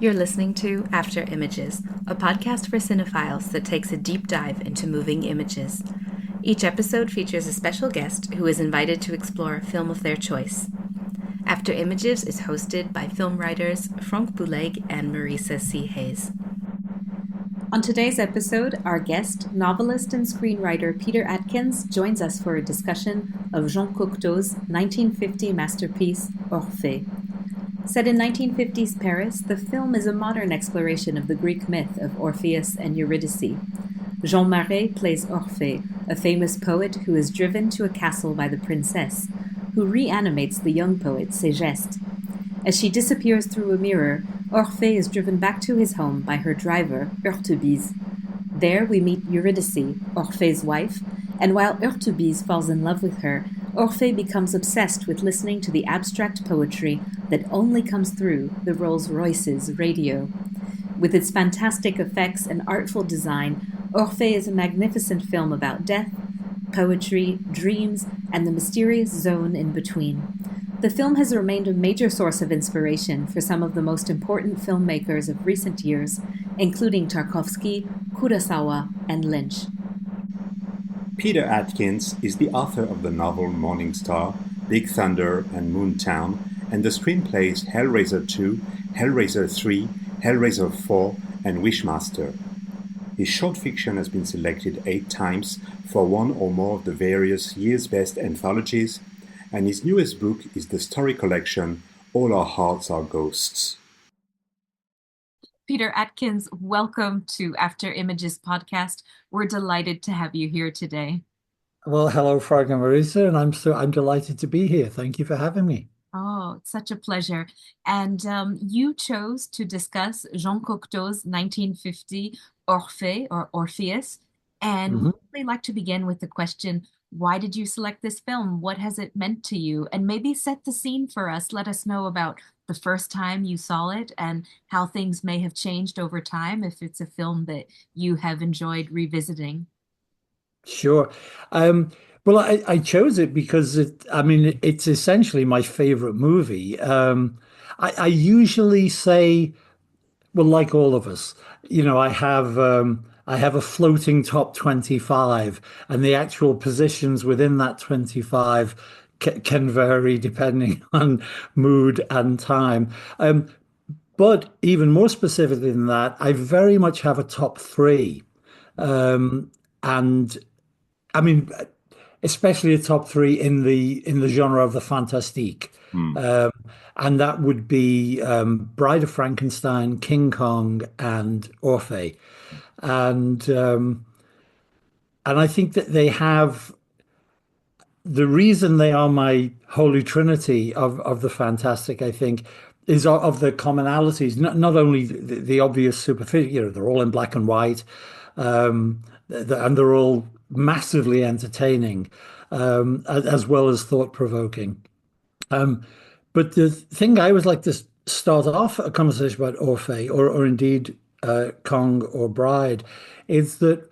You're listening to After Images, a podcast for cinephiles that takes a deep dive into moving images. Each episode features a special guest who is invited to explore a film of their choice. After Images is hosted by film writers Franck Bouleg and Marisa C. Hayes. On today's episode, our guest, novelist and screenwriter Peter Atkins, joins us for a discussion of Jean Cocteau's 1950 masterpiece, Orphée. Set in 1950s Paris, the film is a modern exploration of the Greek myth of Orpheus and Eurydice. Jean Marais plays Orphée, a famous poet who is driven to a castle by the princess, who reanimates the young poet, Ségeste. As she disappears through a mirror, Orphée is driven back to his home by her driver, Eurydice. There we meet Eurydice, Orphée's wife, and while Eurydice falls in love with her, Orphée becomes obsessed with listening to the abstract poetry that only comes through the Rolls-Royce's radio. With its fantastic effects and artful design, Orphée is a magnificent film about death, poetry, dreams, and the mysterious zone in between. The film has remained a major source of inspiration for some of the most important filmmakers of recent years, including Tarkovsky, Kurosawa, and Lynch. Peter Atkins is the author of the novel Morning Star, Big Thunder, and Moontown, and the screenplays Hellraiser 2, Hellraiser 3, Hellraiser 4, and Wishmaster. His short fiction has been selected 8 times for one or more of the various year's best anthologies, and his newest book is the story collection All Our Hearts Are Ghosts. Peter Atkins, welcome to After Images podcast. We're delighted to have you here today. Well, hello, Frank and Marisa, and I'm delighted to be here. Thank you for having me. Oh, it's such a pleasure. And you chose to discuss Jean Cocteau's 1950 Orphée or Orpheus. And we'd really like to begin with the question, why did you select this film? What has it meant to you? And maybe set the scene for us. Let us know about the first time you saw it and how things may have changed over time if it's a film that you have enjoyed revisiting. Sure. Well, I chose it because it's essentially my favorite movie. I usually say, well, like all of us, I have a floating top 25, and the actual positions within that 25 can vary depending on mood and time. But even more specifically than that, I very much have a top 3. And I mean, especially a top 3 in the genre of the fantastique. And that would be Bride of Frankenstein, King Kong, and Orphée. And I think that they have the reason they are my holy trinity of the fantastic, I think, is of the commonalities, not only the obvious superficial, they're all in black and white, and they're all massively entertaining, as well as thought-provoking. But the thing I always like to start off a conversation about Orphée, or indeed Kong or Bride, is that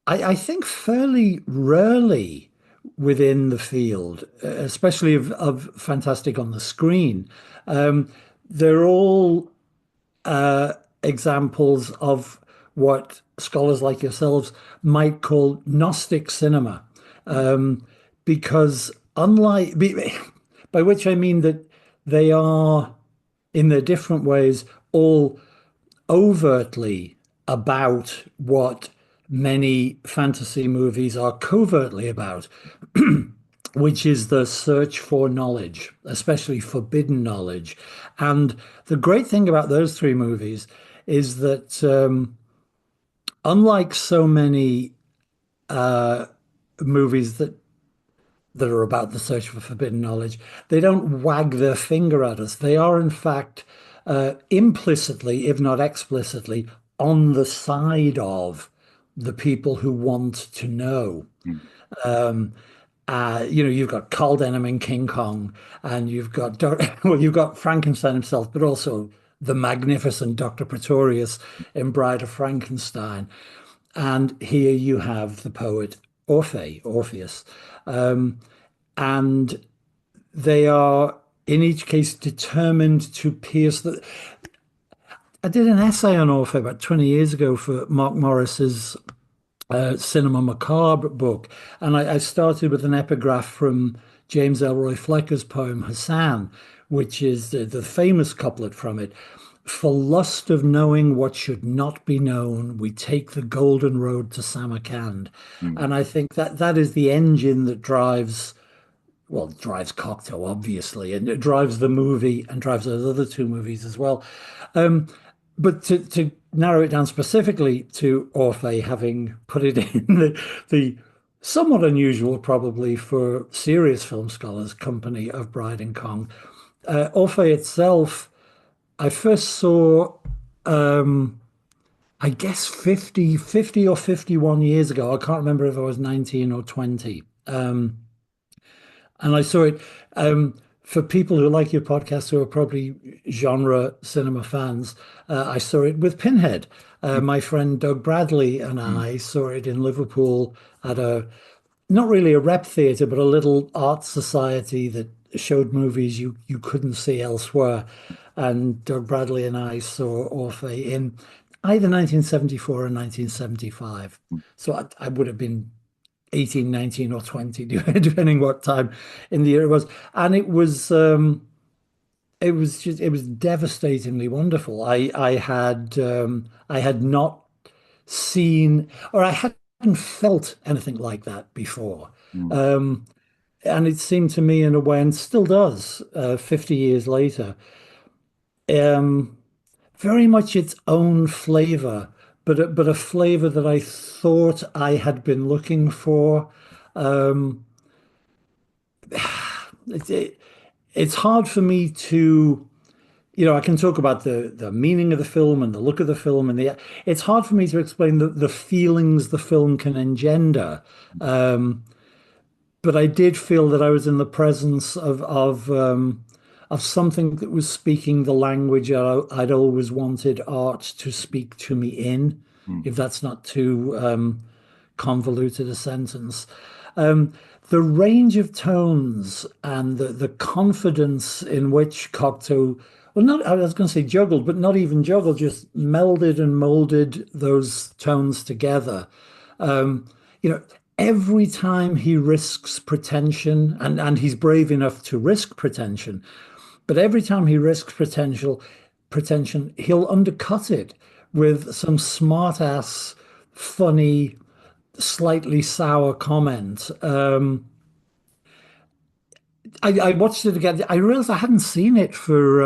I think fairly rarely within the field, especially of fantastic on the screen, they're all examples of what scholars like yourselves might call Gnostic cinema, because unlike, by which I mean that they are, in their different ways, all overtly about what many fantasy movies are covertly about, which is the search for knowledge, especially forbidden knowledge. And the great thing about those 3 movies is that unlike so many movies that are about the search for forbidden knowledge, they don't wag their finger at us. They are, in fact, implicitly, if not explicitly, on the side of the people who want to know. You've got Carl Denham in King Kong, and you've got Frankenstein himself, but also the magnificent Dr. Pretorius in Bride of Frankenstein. And here you have the poet Orpheus. And they are, in each case, determined to pierce I did an essay on Orpheus about 20 years ago for Mark Morris's Cinema Macabre book, and I started with an epigraph from James Elroy Flecker's poem Hassan, which is the famous couplet from it. For lust of knowing what should not be known, we take the golden road to Samarkand. Mm. And I think that that is the engine that drives, well, it drives Cocteau, obviously, and it drives the movie and drives those other two movies as well. Um, but to narrow it down specifically to Orphée, having put it in the somewhat unusual, probably for serious film scholars, company of Bride and Kong, Orphée itself, I first saw, I guess 50 or 51 years ago. I can't remember if I was 19 or 20. And I saw it for people who like your podcast, who are probably genre cinema fans. I saw it with Pinhead. My friend Doug Bradley and Mm. I saw it in Liverpool at a not really a rep theatre, but a little art society that showed movies you couldn't see elsewhere. And Doug Bradley and I saw Orpheus in either 1974 or 1975. So I would have been 18, 19, or 20, depending what time in the year it was. And it was devastatingly wonderful. I had not seen or I hadn't felt anything like that before. Mm. And it seemed to me in a way, and still does, 50 years later, um, very much its own flavor, but a flavor that I thought I had been looking for. Um, it, it's hard for me to, I can talk about the meaning of the film and the look of the film, and it's hard for me to explain the feelings the film can engender. But I did feel that I was in the presence of something that was speaking the language I'd always wanted art to speak to me in, Mm. if that's not too convoluted a sentence. Um, the range of tones and the confidence in which Cocteau, well, not, I was going to say juggled, but not even juggled, just melded and molded those tones together. Um, you know, every time he risks pretension, and he's brave enough to risk pretension, but every time he risks pretension, he'll undercut it with some smart ass, funny, slightly sour comment. I watched it again. I realized I hadn't seen it for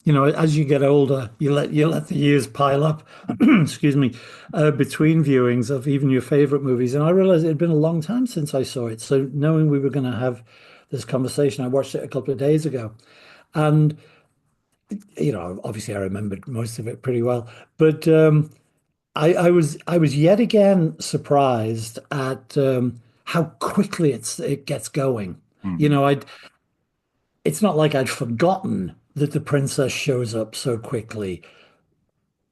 as you get older, you let the years pile up, excuse me, between viewings of even your favorite movies. And I realized it had been a long time since I saw it. So knowing we were going to have this conversation, I watched it a couple of days ago. And obviously I remembered most of it pretty well. But I was yet again surprised at how quickly it gets going. You Mm. know, it's not like I'd forgotten that the princess shows up so quickly,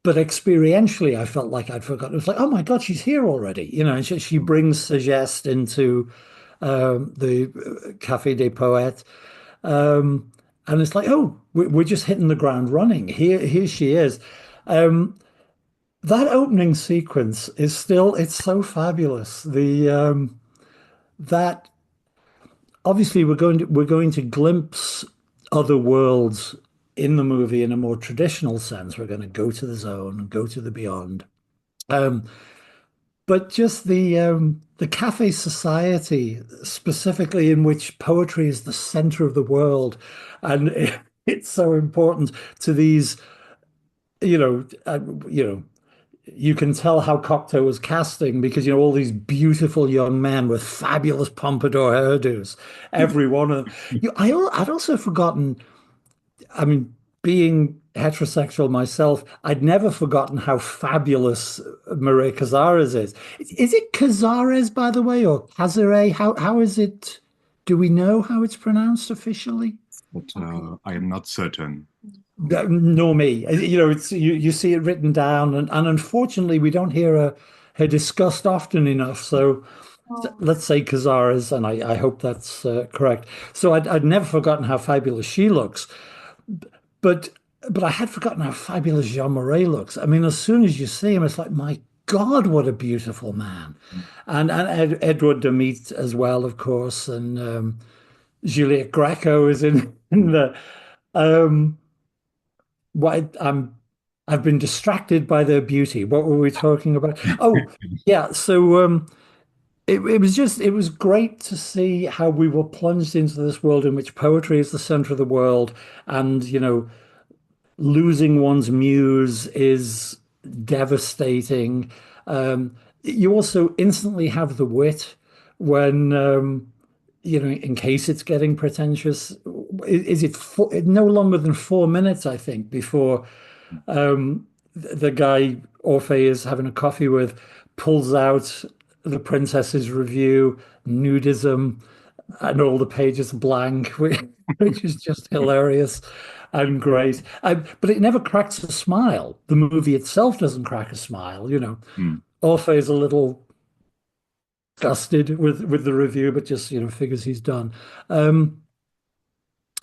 but experientially I felt like I'd forgotten. It was like, oh my God, she's here already. And she brings Segeste into the Café des Poètes. And it's like, oh, we're just hitting the ground running. Here she is. That opening sequence is it's so fabulous. That obviously we're going to glimpse other worlds in the movie in a more traditional sense. We're going to go to the zone, go to the beyond. Um, but just the cafe society, specifically in which poetry is the center of the world, and it's so important to these, you know, uh, you know, you can tell how Cocteau was casting because all these beautiful young men with fabulous pompadour hairdos, every one of them. I'd also forgotten. I mean, being heterosexual myself, I'd never forgotten how fabulous Maria Cazares is. Is it Cazares, by the way, or Cazares? How is it? Do we know how it's pronounced officially? But I am not certain. Nor me. It's you see it written down, and unfortunately, we don't hear her discussed often enough. So let's say Cazares, and I hope that's correct. So I'd never forgotten how fabulous she looks. But but I had forgotten how fabulous Jean Marais looks. I mean, as soon as you see him, it's like, my God, what a beautiful man. And Edward de Meat as well, of course, and Juliet Greco is in the um what I've been distracted by their beauty. What were we talking about? Oh, yeah. So it was great to see how we were plunged into this world in which poetry is the center of the world, and losing one's muse is devastating. You also instantly have the wit when in case it's getting pretentious. Is it no longer than 4 minutes, I think, before the guy Orphée is having a coffee with pulls out the Princess's Review, nudism, and all the pages blank, which is just hilarious and great. But it never cracks a smile. The movie itself doesn't crack a smile. Mm. Orphée is a little disgusted with the review, but just figures he's done.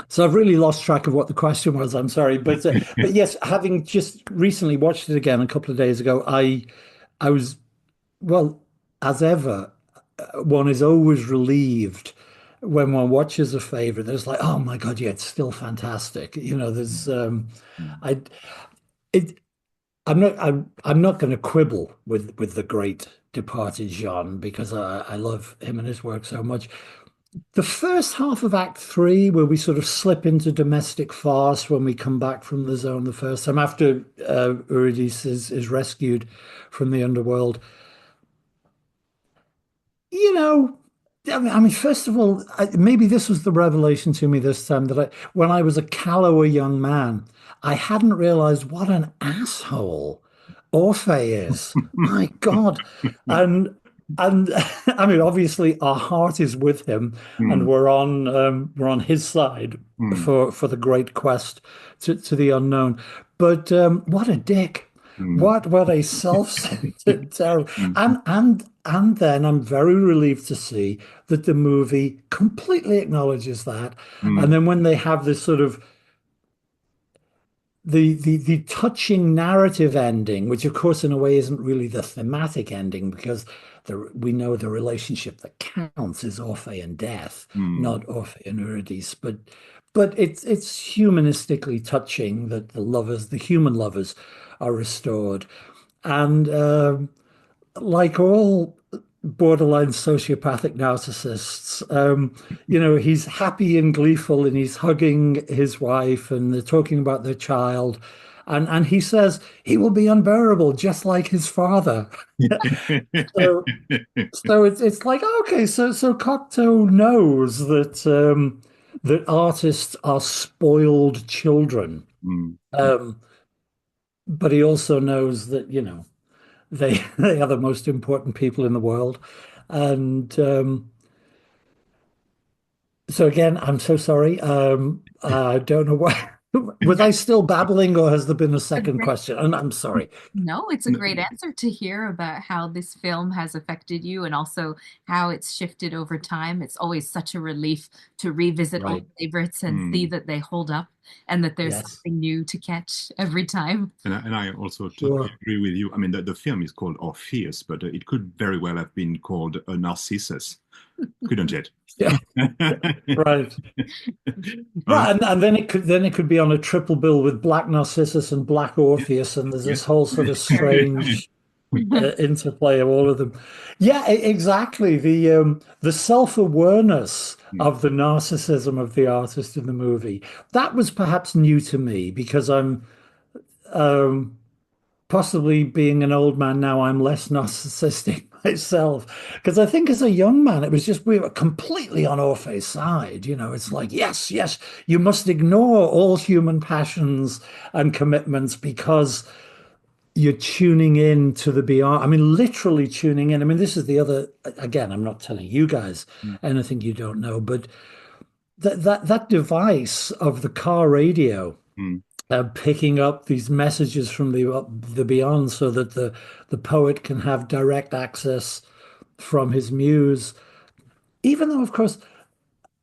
So I've really lost track of what the question was. I'm sorry, but yes, having just recently watched it again a couple of days ago, I was well, as ever, one is always relieved when one watches a favorite. There's like, oh my God, yeah, it's still fantastic. There's I it I'm not going to quibble with the great departed Jean because I love him and his work so much. The first half of Act Three, where we sort of slip into domestic farce when we come back from the zone the first time after Eurydice is rescued from the underworld. You know, I mean, first of all, maybe this was the revelation to me this time that when I was a callower young man, I hadn't realized what an asshole Orphée is. My God. And and I mean, obviously, our heart is with him, and Mm. we're on his side Mm. for the great quest to the unknown. But what a dick! Mm. What a self-centered terrible. Mm. And then I'm very relieved to see that the movie completely acknowledges that. And Mm. then when they have this sort of the touching narrative ending, which of course in a way isn't really the thematic ending because we know the relationship that counts is Orphe and death, Mm. not Orphe and Eurydice. But it's humanistically touching that the human lovers, are restored. And like all borderline sociopathic narcissists, he's happy and gleeful and he's hugging his wife and they're talking about their child. And he says he will be unbearable, just like his father. So, so it's like, okay, so Cocteau knows that artists are spoiled children. Mm. Um, but he also knows that, they are the most important people in the world. And so again, I'm so sorry. I don't know why. Was I still babbling, or has there been a A second great question? And I'm sorry. No, it's a great answer to hear about how this film has affected you and also how it's shifted over time. It's always such a relief to revisit old Right. favorites and see Mm. that they hold up and that there's Yes. something new to catch every time. And I also totally Sure. agree with you. I mean, the film is called Orpheus, but it could very well have been called a Narcissus, couldn't it? Yeah. Right. Uh, Right. And then it could be on a triple bill with Black Narcissus and Black Orpheus, and there's yeah. this whole sort of strange interplay of all of them. Yeah, exactly. The self-awareness Mm. of the narcissism of the artist in the movie, that was perhaps new to me because I'm um, possibly being an old man now, I'm less narcissistic myself. Because I think as a young man, it was just we were completely on Orphe's side. It's like, yes, yes, you must ignore all human passions and commitments because you're tuning in to the beyond. I mean, literally tuning in. I mean, this is the other, again, I'm not telling you guys Mm. anything you don't know, but that device of the car radio Mm. picking up these messages from the beyond so that the poet can have direct access from his muse, even though, of course,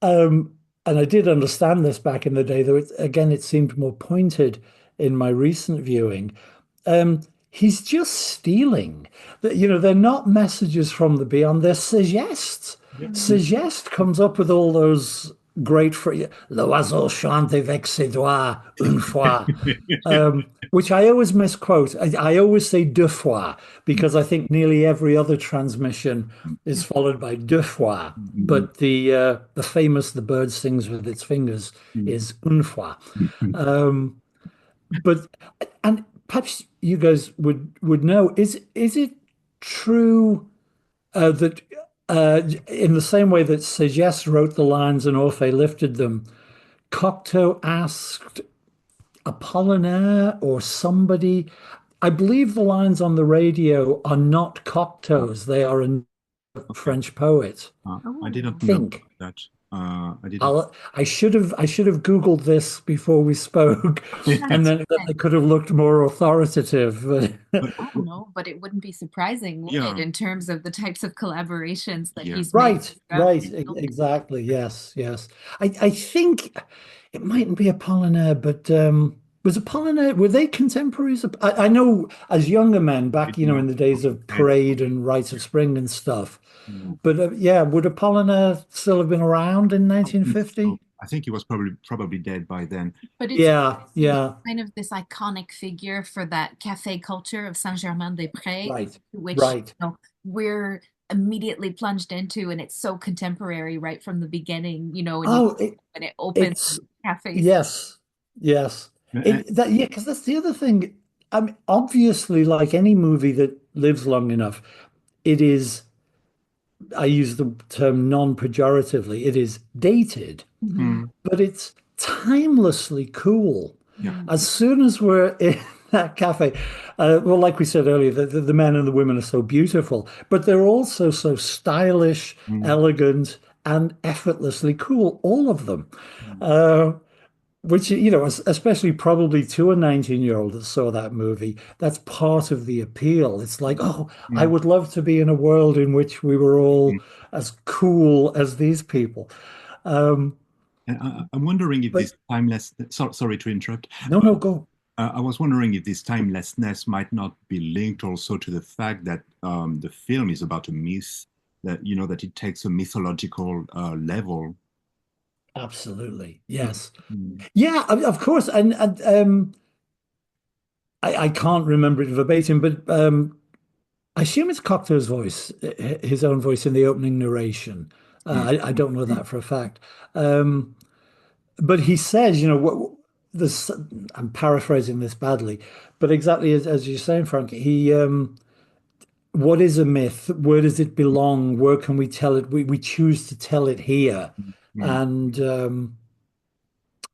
and I did understand this back in the day, though again, it seemed more pointed in my recent viewing, he's just stealing. They're not messages from the beyond, they're suggests. Suggest comes up with all those great phrases. L'oiseau chante avec ses doigts une fois. Which I always misquote. I always say deux fois because I think nearly every other transmission is followed by deux fois. But the famous "the bird sings with its fingers" is une fois. But and perhaps you guys would know, is it true that in the same way that Segès wrote the lines and Orphée lifted them, Cocteau asked Apollinaire or somebody, I believe the lines on the radio are not Cocteau's, they are a Okay. French poet. I didn't I know think. that. I didn't. I should have Googled this before we spoke, and That's then fine. it could have looked more authoritative. But, I don't know, but it wouldn't be surprising, would it, yeah, in terms of the types of collaborations that yeah. he's made Right, throughout right, his films? exactly. Yes, yes. I think it mightn't be Apollinaire, but was Apollinaire, were they contemporaries? I know as younger men back, Bit more in the days of complicated. Parade and Rites of Yeah. Spring and stuff. Mm. But yeah, would Apollinaire still have been around in I think so. 1950? I think he was probably dead by then. But it's Yeah, he's yeah, kind of this iconic figure for that cafe culture of Saint-Germain-des-Prés, right, which, right. we're immediately plunged into, and it's so contemporary right from the beginning, and you Oh, when it opens it's cafes. yes, yes. Uh, Yeah, because that's the other thing. I mean, obviously, like any movie that lives long enough, it is, I use the term non-pejoratively, it is dated, Mhm. mm, but it's timelessly cool. yeah. Mhm. As soon as we're in that cafe, well, like we said earlier, the men and the women are so beautiful, but they're also so stylish, Mm, elegant, and effortlessly cool, all of them. mm, Uh, which, especially probably to a 19-year-old that saw that movie, that's part of the appeal. It's like, oh, I mm, would love to be in a world in which we were all mm. as cool as these people. Um, And I'm wondering if but this timeless. Sorry to interrupt. no, no, go. I was wondering if this timelessness might not be linked also to the fact that the film is about a myth, that that it takes a mythological level. Absolutely. Yes. Mm, Yeah, of course. And I can't remember it verbatim, but I assume it's Cocteau's voice, his own voice in the opening narration. mm, I mm, don't know mm, that for a fact. Um, but he says, what this, I'm paraphrasing this badly, but exactly as you're saying, Frank, what is a myth? Where does it belong? Where can we tell it? We choose to tell it here, mm,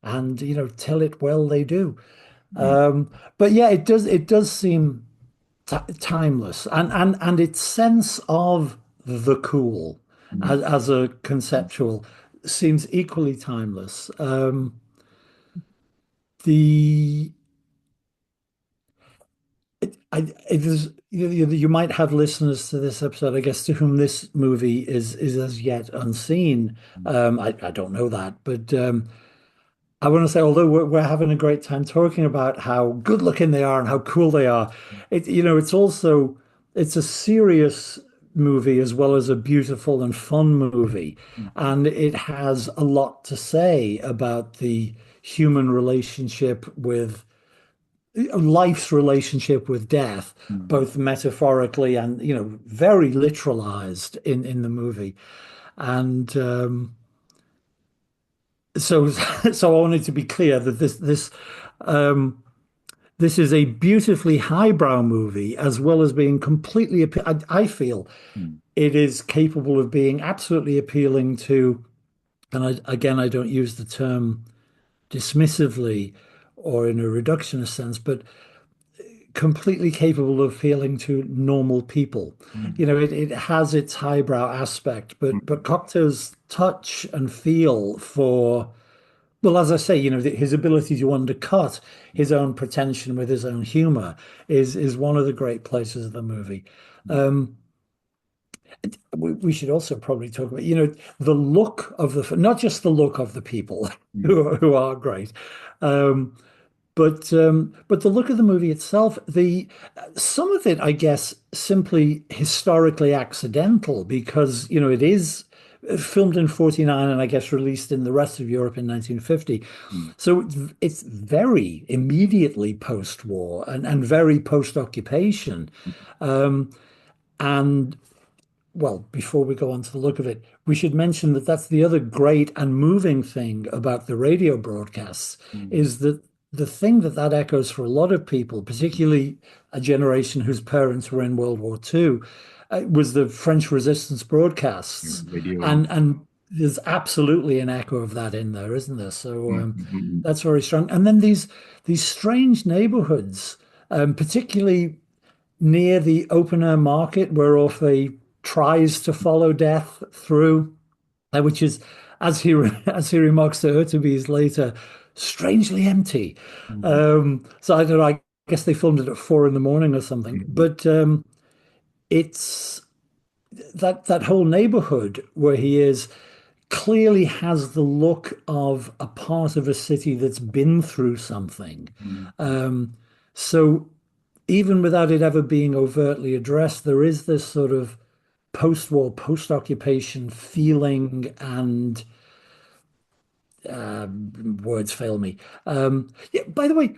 and tell it well. They do. mm, But yeah, it does seem timeless, and its sense of the cool mm, as a conceptual seems equally timeless. The it is you might have listeners to this episode, I guess, to whom this movie is as yet unseen. I don't know that, but I want to say, although we're having a great time talking about how good looking they are and how cool they are, it's a serious movie as well as a beautiful and fun movie, mm, and it has a lot to say about the human relationship with life's relationship with death, mm, both metaphorically and very literalized in the movie. And so so I wanted to be clear that um, this is a beautifully highbrow movie as well as being completely. I feel mm, it is capable of being absolutely appealing to, and again, I don't use the term dismissively or in a reductionist sense, but completely capable of appealing to normal people. mm, It has its highbrow aspect, but Cocteau's touch and feel for, well, as I say, his ability to undercut his own pretension with his own humor is one of the great places of the movie. mm, Um, we should also probably talk about, the look of not just the look of the people mm, who are great, um, but the look of the movie itself, the some of it, I guess, simply historically accidental because, it is filmed in 49 and I guess released in the rest of Europe in 1950. Mm. So it's very immediately post-war and very post-occupation. Um, and well, before we go on to the look of it, we should mention that that's the other great and moving thing about the radio broadcasts Mm. is that the thing that echoes for a lot of people, particularly a generation whose parents were in World War II, was the French resistance Yeah, broadcasts, radio. and there's absolutely an echo of that in there, isn't there? So Mm, mm, mm, that's very strong. And then these strange neighborhoods, particularly near the open air market where Orphée tries to follow death through, which is, as he as he remarks to Urtubise later, strangely empty. mm, So I don't know. I guess they filmed it at 4 in the morning or something. mm, But it's that whole neighborhood where he is clearly has the look of a part of a city that's been through something. mm, So even without it ever being overtly addressed, there is this sort of post-war, post-occupation feeling and words fail me. Yeah, by the way,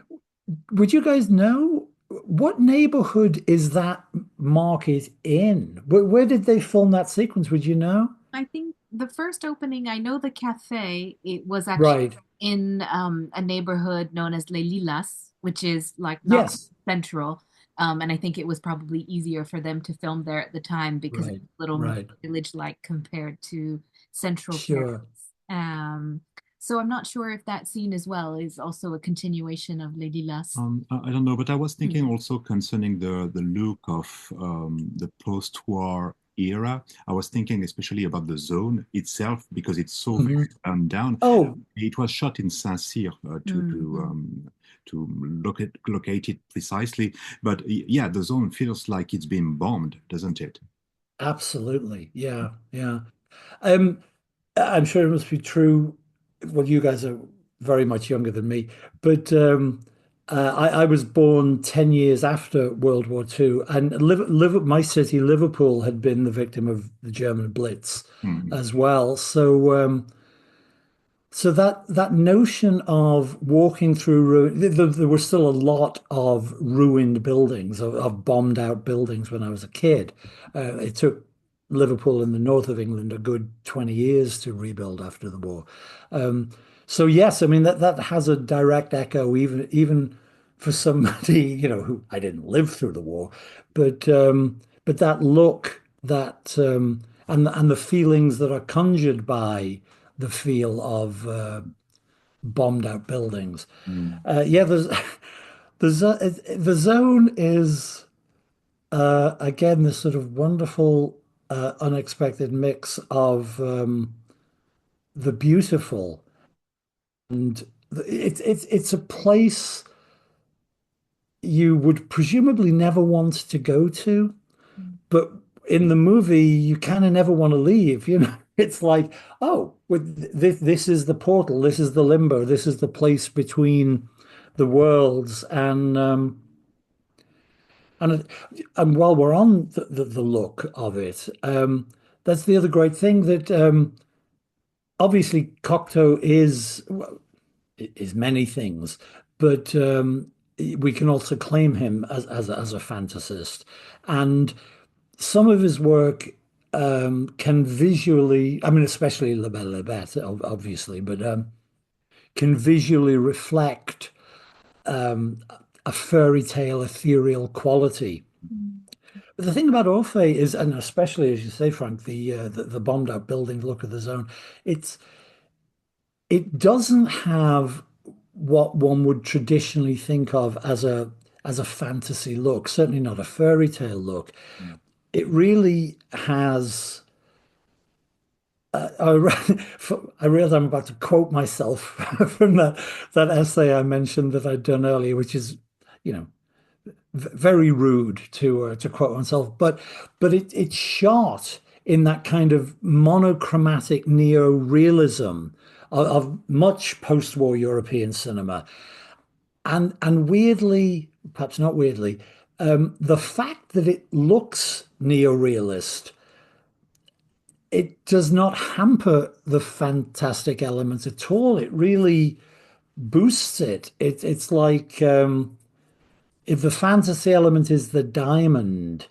would you guys know what neighborhood is that market in? Where did they film that sequence? Would you know? I think the first opening, I know the cafe, it was actually Right. in a neighborhood known as Les Lilas, which is like not Yes. central. And I think it was probably easier for them to film there at the time because it's Right. a little more Right. village-like compared to central Paris. Sure. So I'm not sure if that scene as well is also a continuation of Les Lilas. I don't know, but I was Hmm. thinking also concerning the look of the post-war era. I was thinking especially about the zone itself because it's so Mhm. down. Oh, It was shot in Saint-Cyr Mhm. to locate it precisely. But yeah, the zone feels like it's been bombed, doesn't it? absolutely. Yeah. Yeah. Um, I'm sure it must be true. Well, you guys are very much younger than me, but I was born 10 years after World War II, and my city, Liverpool, had been the victim of the German Blitz Mm, as well. So that notion of walking through ruin, there were still a lot of ruined buildings, of bombed out buildings when I was a kid. It took Liverpool in the north of England a good 20 years to rebuild after the war. Um, so yes, I mean that has a direct echo even for somebody, who I didn't live through the war, but that look, that and the feelings that are conjured by the feel of bombed out buildings. mm, Yeah, the zone is again this sort of wonderful, unexpected mix of the beautiful and it's a place you would presumably never want to go to, but in the movie you kind of never want to leave. It's like, oh, this is the portal, this is the limbo, this is the place between the worlds, and and while we're on the look of it, that's the other great thing that obviously Cocteau is, well, is many things, but we can also claim him as a fantasist, and some of his work can visually, I mean, especially La Belle et la Bête, obviously, but can visually reflect um, a fairy tale ethereal quality. But the thing about Orpheus is, and especially as you say, Frank, the bombed out building look of the zone, it's it doesn't have what one would traditionally think of as a fantasy look, certainly not a fairy tale look. mm. It really has. I realize I'm about to quote myself from that essay I mentioned that I'd done earlier, which is, you know, very rude to quote myself, but it's shot in that kind of monochromatic neo-realism of much post-war European cinema, And weirdly, perhaps not weirdly, the fact that it looks neorealist, it does not hamper the fantastic elements at all. It really boosts it. It's like if the fantasy element is the diamond,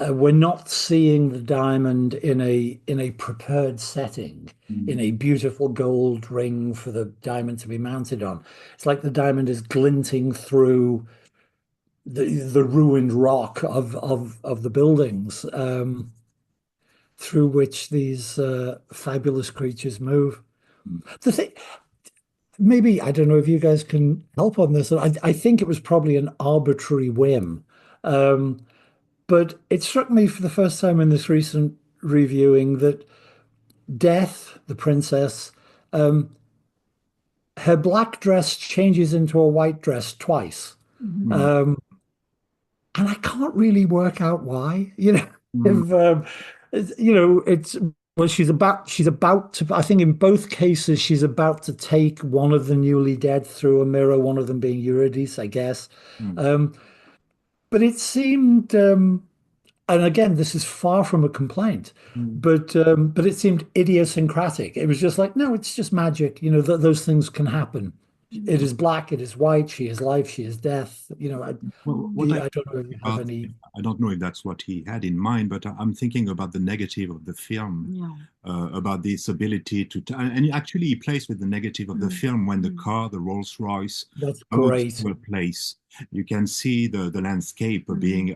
we're not seeing the diamond in a prepared setting, in a beautiful gold ring for the diamond to be mounted on. It's like the diamond is glinting through the ruined rock of the buildings through which these fabulous creatures move. The thing, maybe I don't know if you guys can help on this. I think it was probably an arbitrary whim, but it struck me for the first time in this recent reviewing that Death, the princess, her black dress changes into a white dress twice. Um, and I can't really work out why. If it's well, she's about to. I think in both cases she's about to take one of the newly dead through a mirror. One of them being Eurydice, I guess. Um, but it seemed, and again, this is far from a complaint, but it seemed idiosyncratic. It was just like, no, it's just magic. Those things can happen. It is black, it is white, she is life, she is death. I don't know if you have about, any. I don't know if that's what he had in mind, but I'm thinking about the negative of the film, Yeah. about this ability and actually he plays with the negative of the film when the car, the Rolls Royce, That's goes great. to a place. You can see the landscape being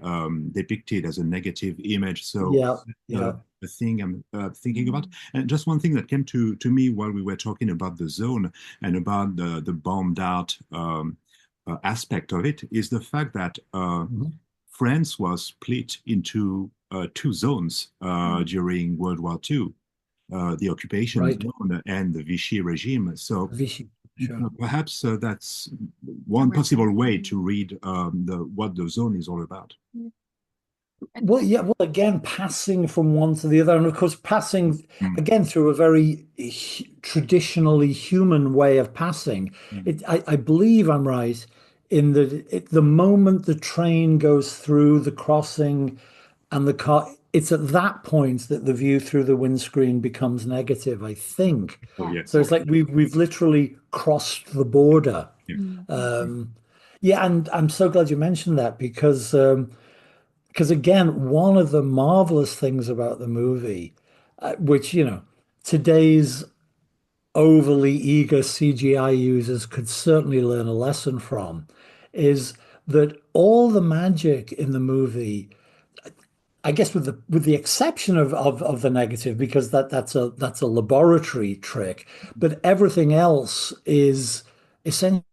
depicted as a negative image. So Yeah, yeah. the thing I'm thinking about. And just one thing that came to me while we were talking about the zone and about the bombed out aspect of it is the fact that Mhm. France was split into two zones during World War II, the occupation Right. zone and the Vichy regime. So Vichy, sure. perhaps that's one possible way to read what the zone is all about. Well, yeah, well, again, passing from one to the other, and of course, passing Mm, again through a very traditionally human way of passing. mm, I believe I'm right in that the moment the train goes through the crossing and the car, it's at that point that the view through the windscreen becomes negative, I think. oh, Yeah. So yes. it's like we've literally crossed the border. Yeah. Um, yeah, and I'm so glad you mentioned that because again, one of the marvelous things about the movie, which, today's overly eager CGI users could certainly learn a lesson from, is that all the magic in the movie, I guess with the exception of the negative, because that's a laboratory trick, but everything else is essentially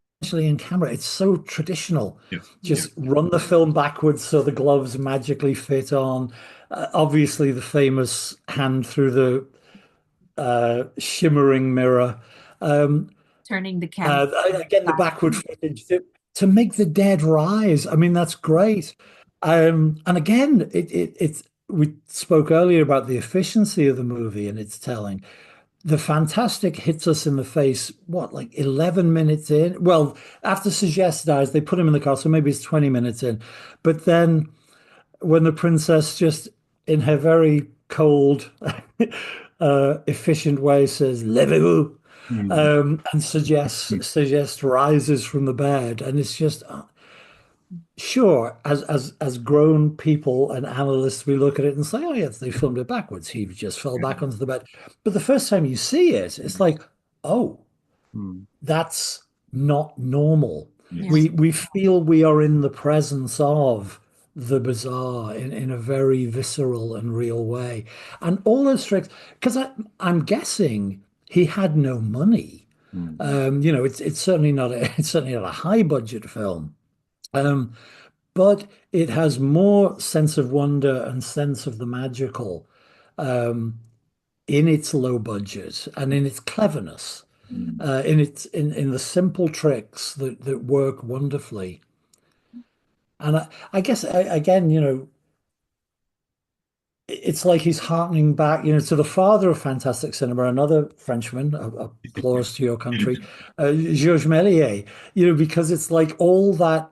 in camera. It's so traditional. Yes. Yeah. Just run the film backwards so the gloves magically fit on. Obviously, the famous hand through the shimmering mirror. Um, Turning the camera Again, the back. backward footage to make the dead rise. I mean, that's great. And again, it's we spoke earlier about the efficiency of the movie and its telling. The fantastic hits us in the face, what, like 11 minutes in? Well, after Suggest dies, they put him in the car, so maybe it's 20 minutes in. But then when the princess just in her very cold, efficient way says, Levez-vous, Mm. and suggest rises from the bed. And it's just, sure, as grown people and analysts, we look at it and say, oh, yes, they filmed it backwards. He just fell back onto the bed. But the first time you see it, it's like, oh, Mm. that's not normal. Yeah. Yes. We feel we are in the presence of the bizarre in a very visceral and real way. And all those tricks, because I'm guessing he had no money. Mm. It's certainly not it's certainly not a high budget film. Um, but it has more sense of wonder and sense of the magical um, in its low budget and in its cleverness, Mm. in the simple tricks that work wonderfully. And I guess again, it's like he's harkening back, to the father of fantastic cinema, another Frenchman, applause to your country, Georges Méliès, because it's like all that.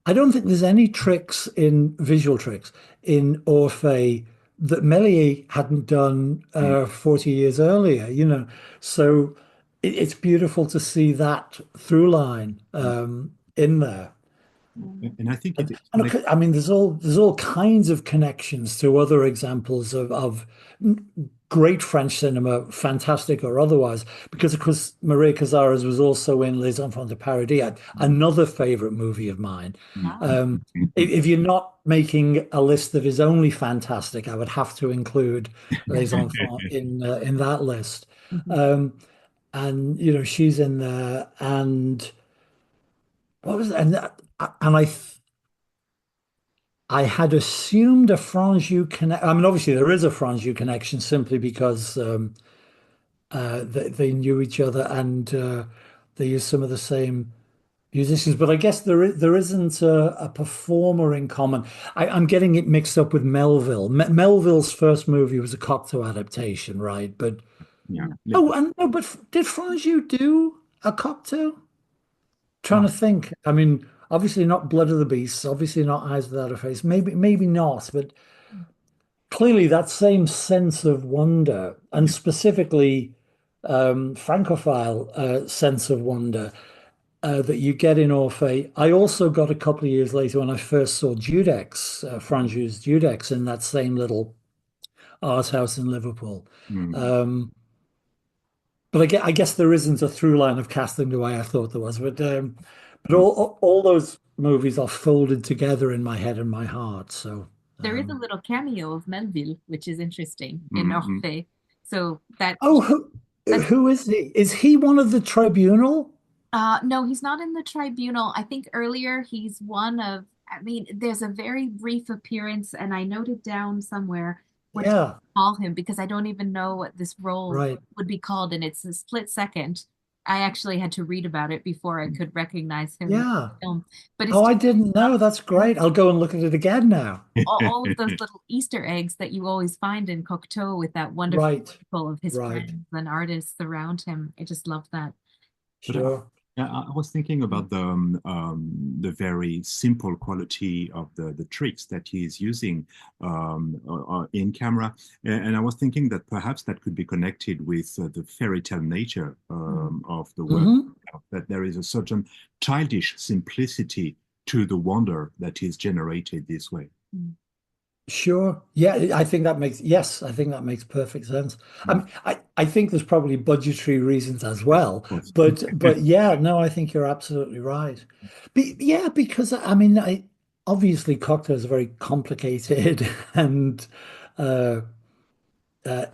I don't think there's any tricks in visual tricks in Orphée that Méliès hadn't done 40 years earlier, So it's beautiful to see that through line in there. And I think And, it and I mean, there's all kinds of connections to other examples of great French cinema, fantastic or otherwise, because of course Maria Casares was also in Les Enfants de Paradis, another favorite movie of mine. Wow. If you're not making a list that is only fantastic, I would have to include Les Enfants in that list. Mhm. And she's in there, and what was it? And I had assumed a Franjou connection. I mean, obviously there is a Franjou connection simply because they knew each other and they used some of the same musicians. But I guess there isn't a performer in common. I'm getting it mixed up with Melville. Melville's first movie was a Cocteau adaptation, right? But yeah. oh, and no, but did Franjou do a Cocteau? Trying to think. I mean, obviously not Blood of the Beast, obviously not Eyes Without a Face. Maybe not, but clearly that same sense of wonder and specifically Francophile sense of wonder that you get in Orphée. I also got a couple of years later when I first saw Judex, Franju's Judex, in that same little art house in Liverpool. Mm. But I guess there isn't a through line of casting the way I thought there was. But all those movies are folded together in my head and my heart. So There is a little cameo of Melville, which is interesting in Mm-hmm. Orphée. So that oh, who that's who is he? Is he one of the tribunal? no, he's not in the tribunal. I think earlier he's one of, I mean, there's a very brief appearance, and I noted down somewhere what to Yeah, call him because I don't even know what this role right. would be called, and it's a split second. I actually had to read about it before I could recognize him in the Yeah. film. But it's Oh, I just didn't know. That's great. I'll go and look at it again now. all of those little Easter eggs that you always find in Cocteau with that wonderful Right, circle of his right. friends and artists around him. I just love that. But Sure. I was thinking about the very simple quality of the tricks that he is using in camera, and I was thinking that perhaps that could be connected with the fairy tale nature of the work. Hmm. That there is a certain childish simplicity to the wonder that is generated this way. Mm. Sure. Yeah, yes, I think that makes perfect sense. I Mm. mean, I think there's probably budgetary reasons as well, Of course. but yeah, no, I think you're absolutely right. Yeah, because I mean, obviously Cocteau is a very complicated and uh, uh,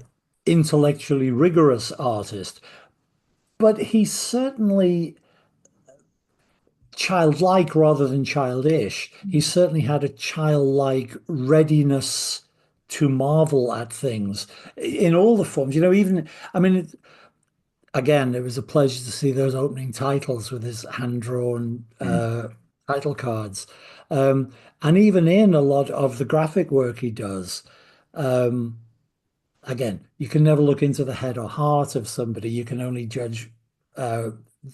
intellectually rigorous artist, but he's certainly childlike rather than childish. He certainly had a childlike readiness to marvel at things in all the forms. Even, I mean, again, it was a pleasure to see those opening titles with his hand-drawn Mm. title cards. And even in a lot of the graphic work he does, um, again, you can never look into the head or heart of somebody. You can only judge uh,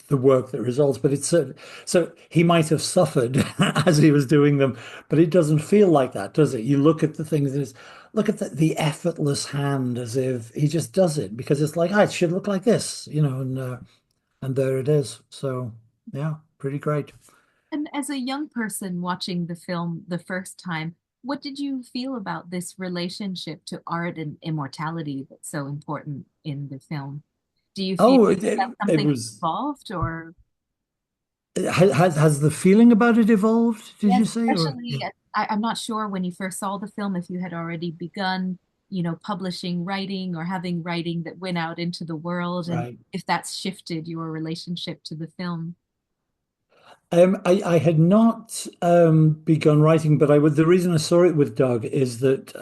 the work that results. But so he might have suffered as he was doing them, but it doesn't feel like that, does it? You look at the things and look at the effortless hand as if he just does it because it's like, it should look like this, and there it is. So yeah, pretty great. And as a young person watching the film the first time, what did you feel about this relationship to art and immortality that's so important in the film? Do you feel Oh, it, that's it, it something was. evolved or Has the feeling about it evolved? Did yes, you say? Or especially I'm not sure when you first saw the film if you had already begun, publishing writing or having writing that went out into the world and right. if that's shifted your relationship to the film. I had not begun writing, but I would. The reason I saw it with Doug is that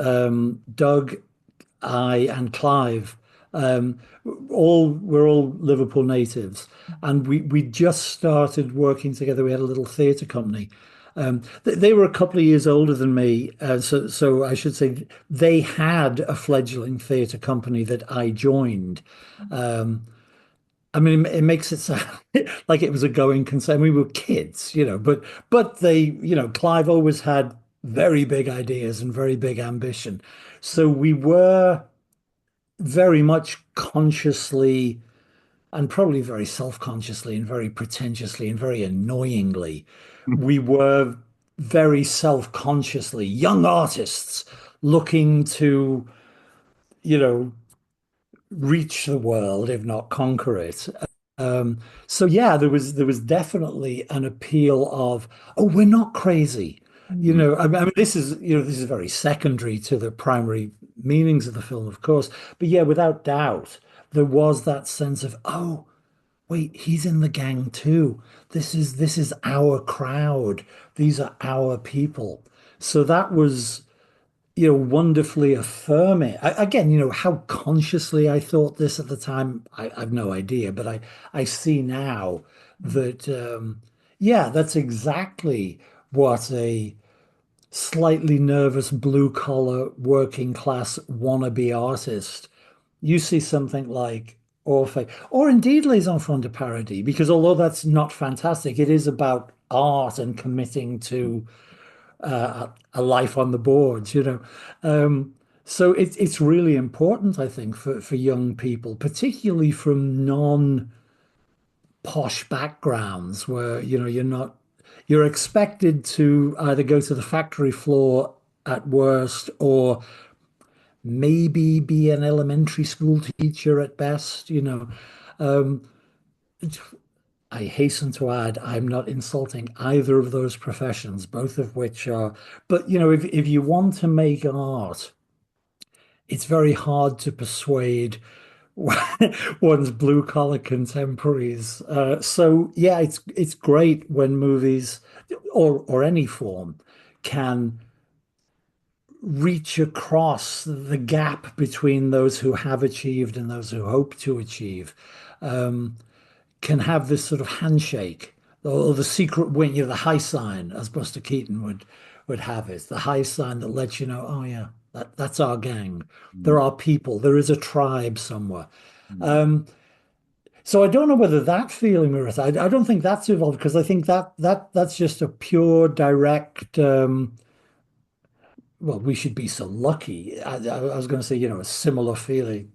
Doug, I, and Clive, um, we're all Liverpool natives, and we just started working together. We had a little theatre company, They were a couple of years older than me, so I should say they had a fledgling theatre company that I joined. Um, I mean, it makes it sound like it was a going concern. We were kids, but they, Clive always had very big ideas and very big ambition. So we were very much consciously and probably very self-consciously and very pretentiously and very annoyingly, we were very self-consciously young artists looking to, you know, reach the world, if not conquer it. Um, so yeah, there was definitely an appeal of, oh, we're not crazy. I mean, this is very secondary to the primary meanings of the film, of course. But yeah, without doubt, there was that sense of, oh, wait, he's in the gang too. This is our crowd. These are our people. So that was, wonderfully affirming. Again, how consciously I thought this at the time, I've no idea, but I see now that, yeah, that's exactly what a slightly nervous blue collar working class wannabe artist. You see something like Orphée, or indeed Les Enfants de Paradis, because although that's not fantastic, it is about art and committing to a life on the boards. So it's really important, I think, for young people, particularly from non-posh backgrounds where, you're expected to either go to the factory floor at worst or maybe be an elementary school teacher at best. Um, I hasten to add, I'm not insulting either of those professions, both of which are, but if you want to make art, it's very hard to persuade one's blue collar contemporaries. So yeah, it's great when movies or any form can reach across the gap between those who have achieved and those who hope to achieve. Can have this sort of handshake or the secret wink, the high sign, as Buster Keaton would have it, the high sign that lets you know, oh yeah, that's our gang. There are people, there is a tribe somewhere. Um, so I don't know whether that feeling, Marissa, I don't think that's evolved because I think that's just a pure, direct. Well, we should be so lucky. I was going to say, a similar feeling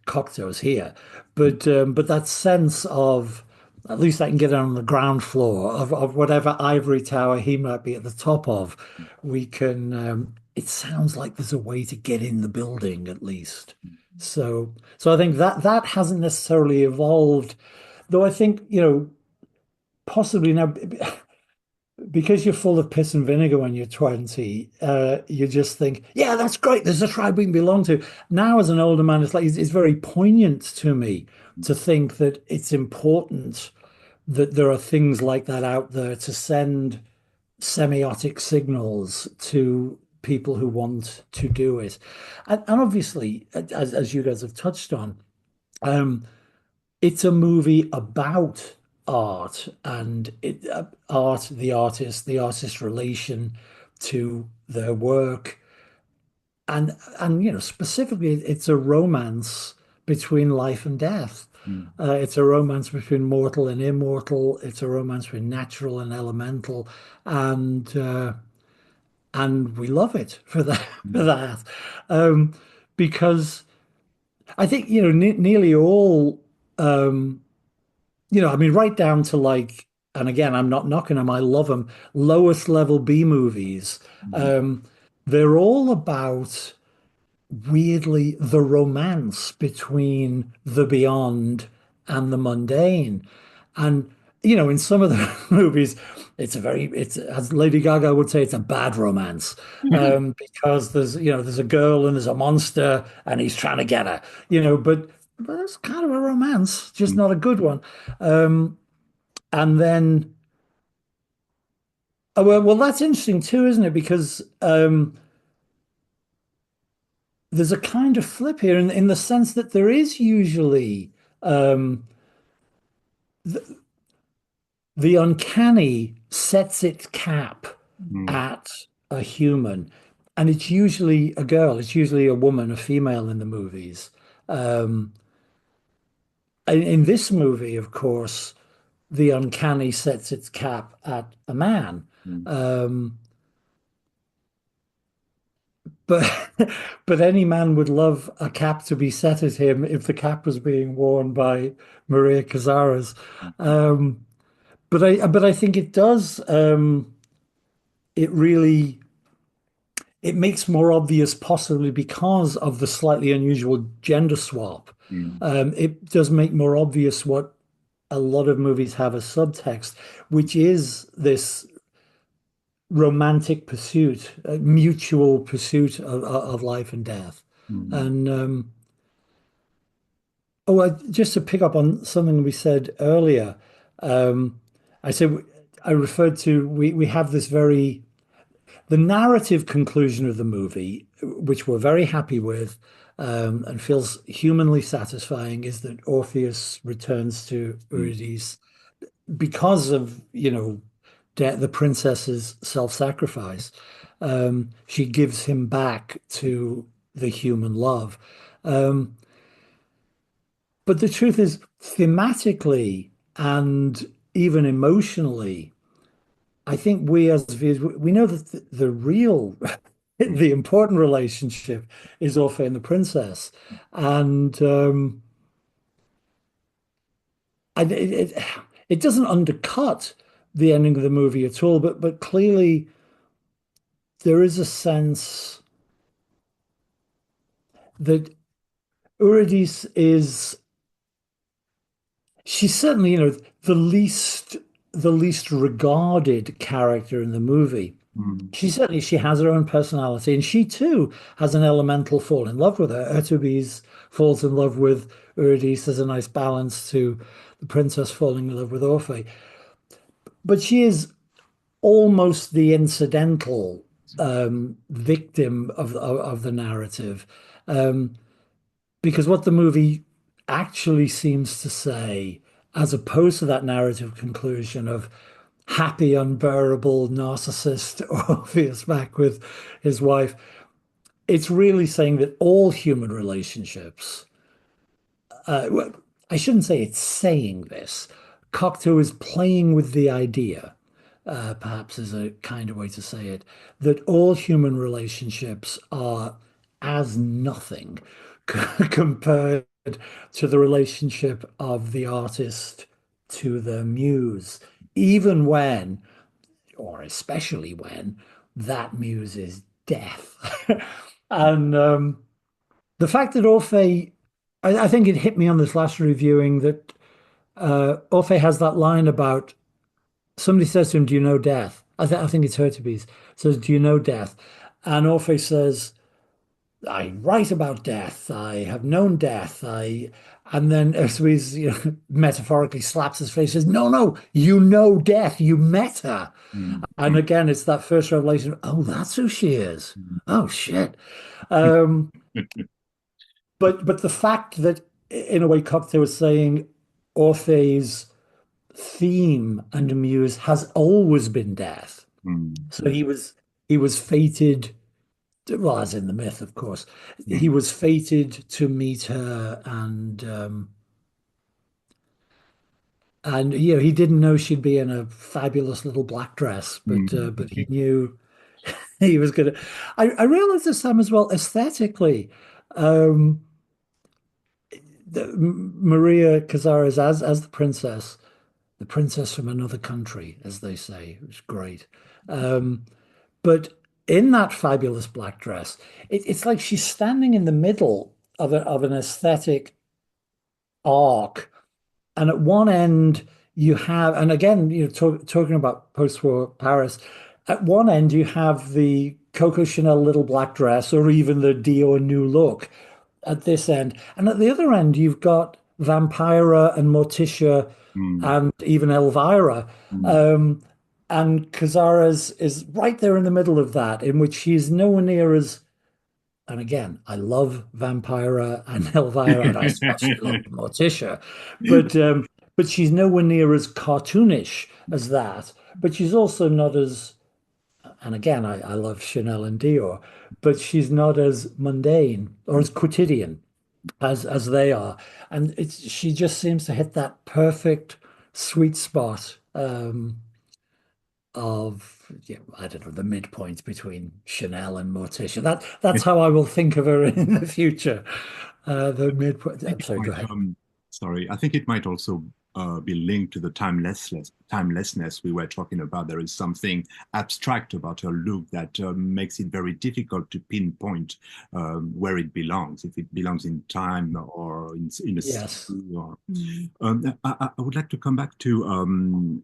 Cocteau's here, but that sense of at least I can get on the ground floor of whatever ivory tower he might be at the top of. We can. It sounds like there's a way to get in the building at least. So I think that hasn't necessarily evolved, though. I think possibly now because you're full of piss and vinegar when you're 20, you just think, yeah, that's great. There's a tribe we can belong to. Now, as an older man, it's very poignant to me to think that it's important that there are things like that out there to send semiotic signals to people who want to do it. And obviously, as you guys have touched on, um, it's a movie about art and art, the artist's relation to their work, and specifically, it's a romance between life and death. It's a romance between mortal and immortal. It's a romance between natural and elemental, and and we love it for that for that, um, because I think nearly all. I mean, right down to like, and again, I'm not knocking them, I love them, lowest level B movies. Um, they're all about weirdly the romance between the beyond and the mundane. And, in some of the movies, it's as Lady Gaga would say, it's a bad romance. Because there's a girl and there's a monster and he's trying to get her, but it's kind of a romance, just not a good one. And then, oh, well, that's interesting too, isn't it? Because there's a kind of flip here in the sense that there is usually um, the uncanny sets its cap mm, at a human, and it's usually a girl, it's usually a woman, a female in the movies. Um, in this movie, of course, the uncanny sets its cap at a man. mm. Um, but but any man would love a cap to be set at him if the cap was being worn by Maria Cazares. Um, but I think it does. It really it makes more obvious, possibly because of the slightly unusual gender swap. Mm, It does make more obvious what a lot of movies have as subtext, which is this romantic pursuit, mutual pursuit of life and death. mm, And just to pick up on something we said earlier, um, I said I referred to we have this very the narrative conclusion of the movie, which we're very happy with, and feels humanly satisfying, is that Orpheus returns to mm, Eurydice because of, the princess's self-sacrifice. She gives him back to the human love. Um, but the truth is, thematically and even emotionally, I think we as viewers, we know that the real, mm, the important relationship is Orpheus and the princess. And it doesn't undercut the ending of the movie at all, but clearly there is a sense that Eurydice is she's certainly, the least regarded character in the movie. mm, She has her own personality, and she too has an elemental fall in love with her. Urtubise falls in love with Eurydice. There's a nice balance to the princess falling in love with Orphe. But she is almost the incidental victim of the narrative. Um, because what the movie actually seems to say, as opposed to that narrative conclusion of happy, unbearable narcissist Orpheus back with his wife, it's really saying that all human relationships, well, I shouldn't say it's saying this. Cocteau is playing with the idea, perhaps is a kinder way to say it, that all human relationships are as nothing compared to the relationship of the artist to the muse, even when, or especially when, that muse is death. And the fact that Orphe, I think it hit me on this last reviewing that Orphe has that line about somebody says to him, "Do you know death?" I think it's Hurtubise says, "Do you know death?" And Orphe says, "I write about death. I have known death. And then Hurtubise, metaphorically slaps his face, says, "No, no, you know death. You met her." mm, And again, it's that first revelation. Oh, that's who she is. mm. Oh shit. Um, but the fact that, in a way, Cocteau was saying Orphe's theme and muse has always been death. Mm, So he was fated, well, as in the myth, of course, he mm, was fated to meet her, and he didn't know she'd be in a fabulous little black dress, but he mm, knew he was gonna. I realized this time as well, aesthetically. Um, Maria Cazares as the princess from another country, as they say. It was great. But in that fabulous black dress, it's like she's standing in the middle of an aesthetic arc. And at one end, you have, and again, talking about post-war Paris, at one end, you have the Coco Chanel little black dress or even the Dior new look at this end. And at the other end, you've got Vampira and Morticia mm, and even Elvira. mm, Um, and Cazares is right there in the middle of that, in which she's nowhere near as, and again, I love Vampira and Elvira, and I especially love Morticia, but but she's nowhere near as cartoonish as that. But she's also not as, and again, I love Chanel and Dior, but she's not as mundane or as quotidian as they are. And she just seems to hit that perfect sweet spot of, yeah, I don't know, the midpoint between Chanel and Morticia. That's how I will think of her in the future. The midpoint. I'm sorry, go ahead. Sorry, I think it might also be linked to the timelessness we were talking about. There is something abstract about her look that makes it very difficult to pinpoint where it belongs, if it belongs in time or in a Yes. city. Or, I would like to come back to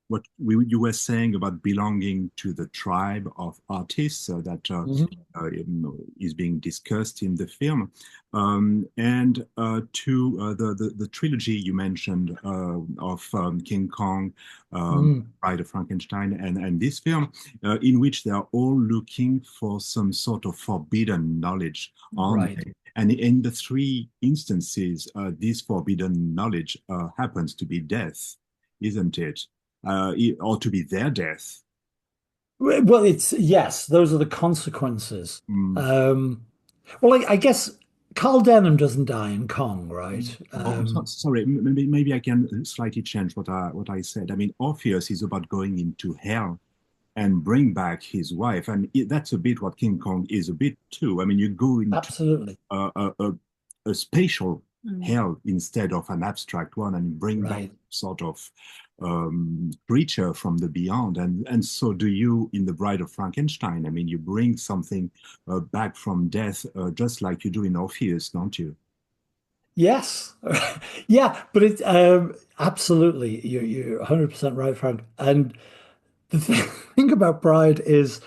what you were saying about belonging to the tribe of artists that is being discussed in the film, and to the trilogy you mentioned of King Kong, Bride of Frankenstein, and this film, in which they are all looking for some sort of forbidden knowledge on Right. it. And in the three instances, this forbidden knowledge happens to be death, isn't it? Or to be their death. Well, it's yes, those are the consequences. Mm. Well, I guess Carl Denham doesn't die in Kong, right? Sorry, maybe I can slightly change what I said. I mean, Orpheus is about going into hell and bring back his wife, and that's a bit what King Kong is a bit too. I mean, you go into Absolutely. A spatial hell instead of an abstract one, and bring back Right. sort of creature from the beyond. And so do you in The Bride of Frankenstein. I mean, you bring something back from death, just like you do in Orpheus, don't you? Yes. Yeah, but it absolutely you're 100% right, Frank. And the thing about Bride is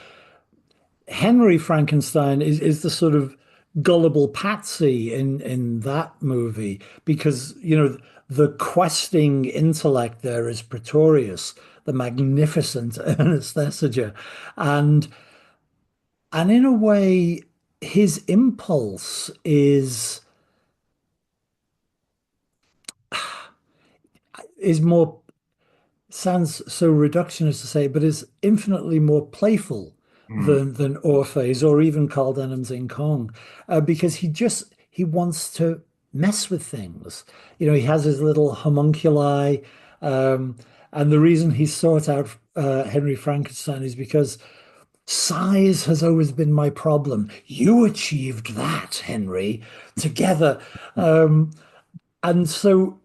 Henry Frankenstein is the sort of gullible patsy in that movie because the questing intellect there is Pretorius, the magnificent Ernest Thesiger, and in a way his impulse is more, sounds so reductionist to say, but is infinitely more playful Mm. than Orpheus or even Carl Denham's in Kong, because he wants to mess with things. He has his little homunculi, and the reason he sought out Henry Frankenstein is because size has always been my problem. You achieved that, Henry, together. And so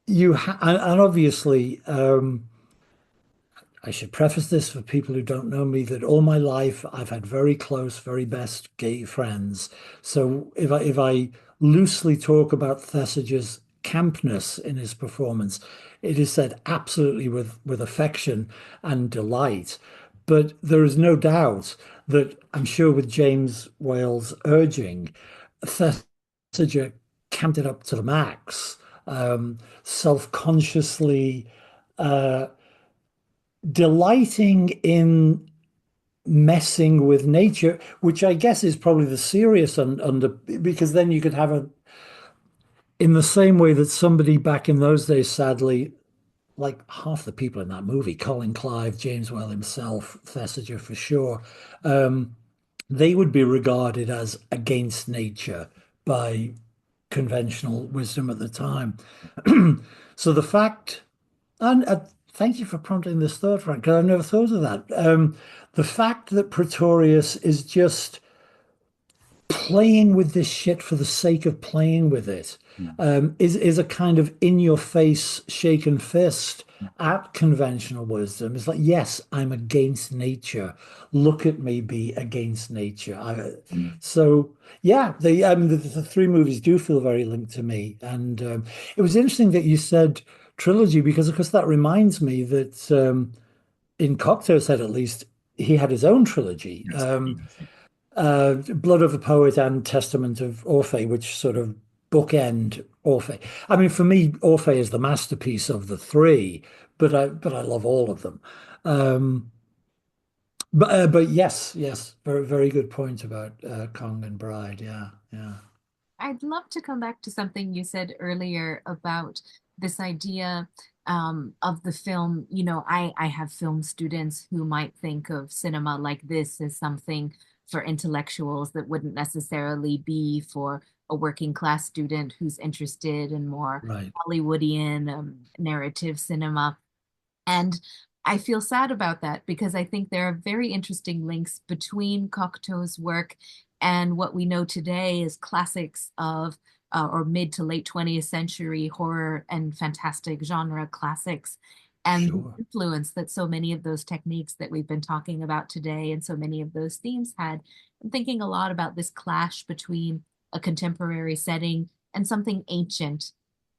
and obviously, I should preface this for people who don't know me that all my life I've had very close, very best gay friends. So if I loosely talk about Thesiger's campness in his performance, it is said absolutely with affection and delight. But there is no doubt that I'm sure with James Whale's urging, Thesiger camped it up to the max, self-consciously. Delighting in messing with nature, which I guess is probably the serious under, because then you could have in the same way that somebody back in those days, sadly, like half the people in that movie, Colin Clive, James Whale himself, Thesiger for sure, they would be regarded as against nature by conventional wisdom at the time. So the fact, and thank you for prompting this thought, Frank, because I've never thought of that. The fact that Pretorius is just playing with this shit for the sake of playing with it is a kind of in your face shaken fist at conventional wisdom. It's like, yes, I'm against nature. Look at me be against nature. So yeah, the three movies do feel very linked to me. And it was interesting that you said trilogy because of course that reminds me that in Cocteau's head at least, he had his own trilogy. Yes. Blood of a Poet and Testament of Orphée, which sort of bookend Orphée. I mean, for me, Orphée is the masterpiece of the three, but I love all of them. But yes, very very good point about Kong and Bride. Yeah, yeah. I'd love to come back to something you said earlier about this idea of the film, I have film students who might think of cinema like this as something for intellectuals that wouldn't necessarily be for a working class student who's interested in more Right. Hollywoodian narrative cinema. And I feel sad about that because I think there are very interesting links between Cocteau's work and what we know today as classics of or mid to late 20th century horror and fantastic genre classics, and the Sure. influence that so many of those techniques that we've been talking about today and so many of those themes had. I'm thinking a lot about this clash between a contemporary setting and something ancient,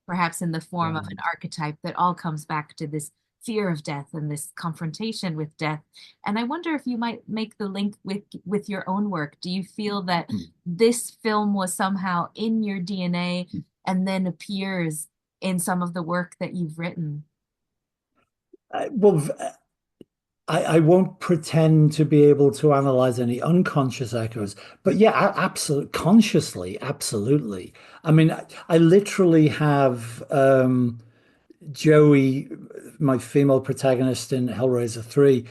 perhaps in the form of an Right. archetype that all comes back to this fear of death and this confrontation with death. And I wonder if you might make the link with your own work. Do you feel that Mm. this film was somehow in your DNA and then appears in some of the work that you've written? Well, I won't pretend to be able to analyze any unconscious echoes, but yeah, absolutely, consciously, absolutely. I mean, I literally have Joey, my female protagonist in Hellraiser 3.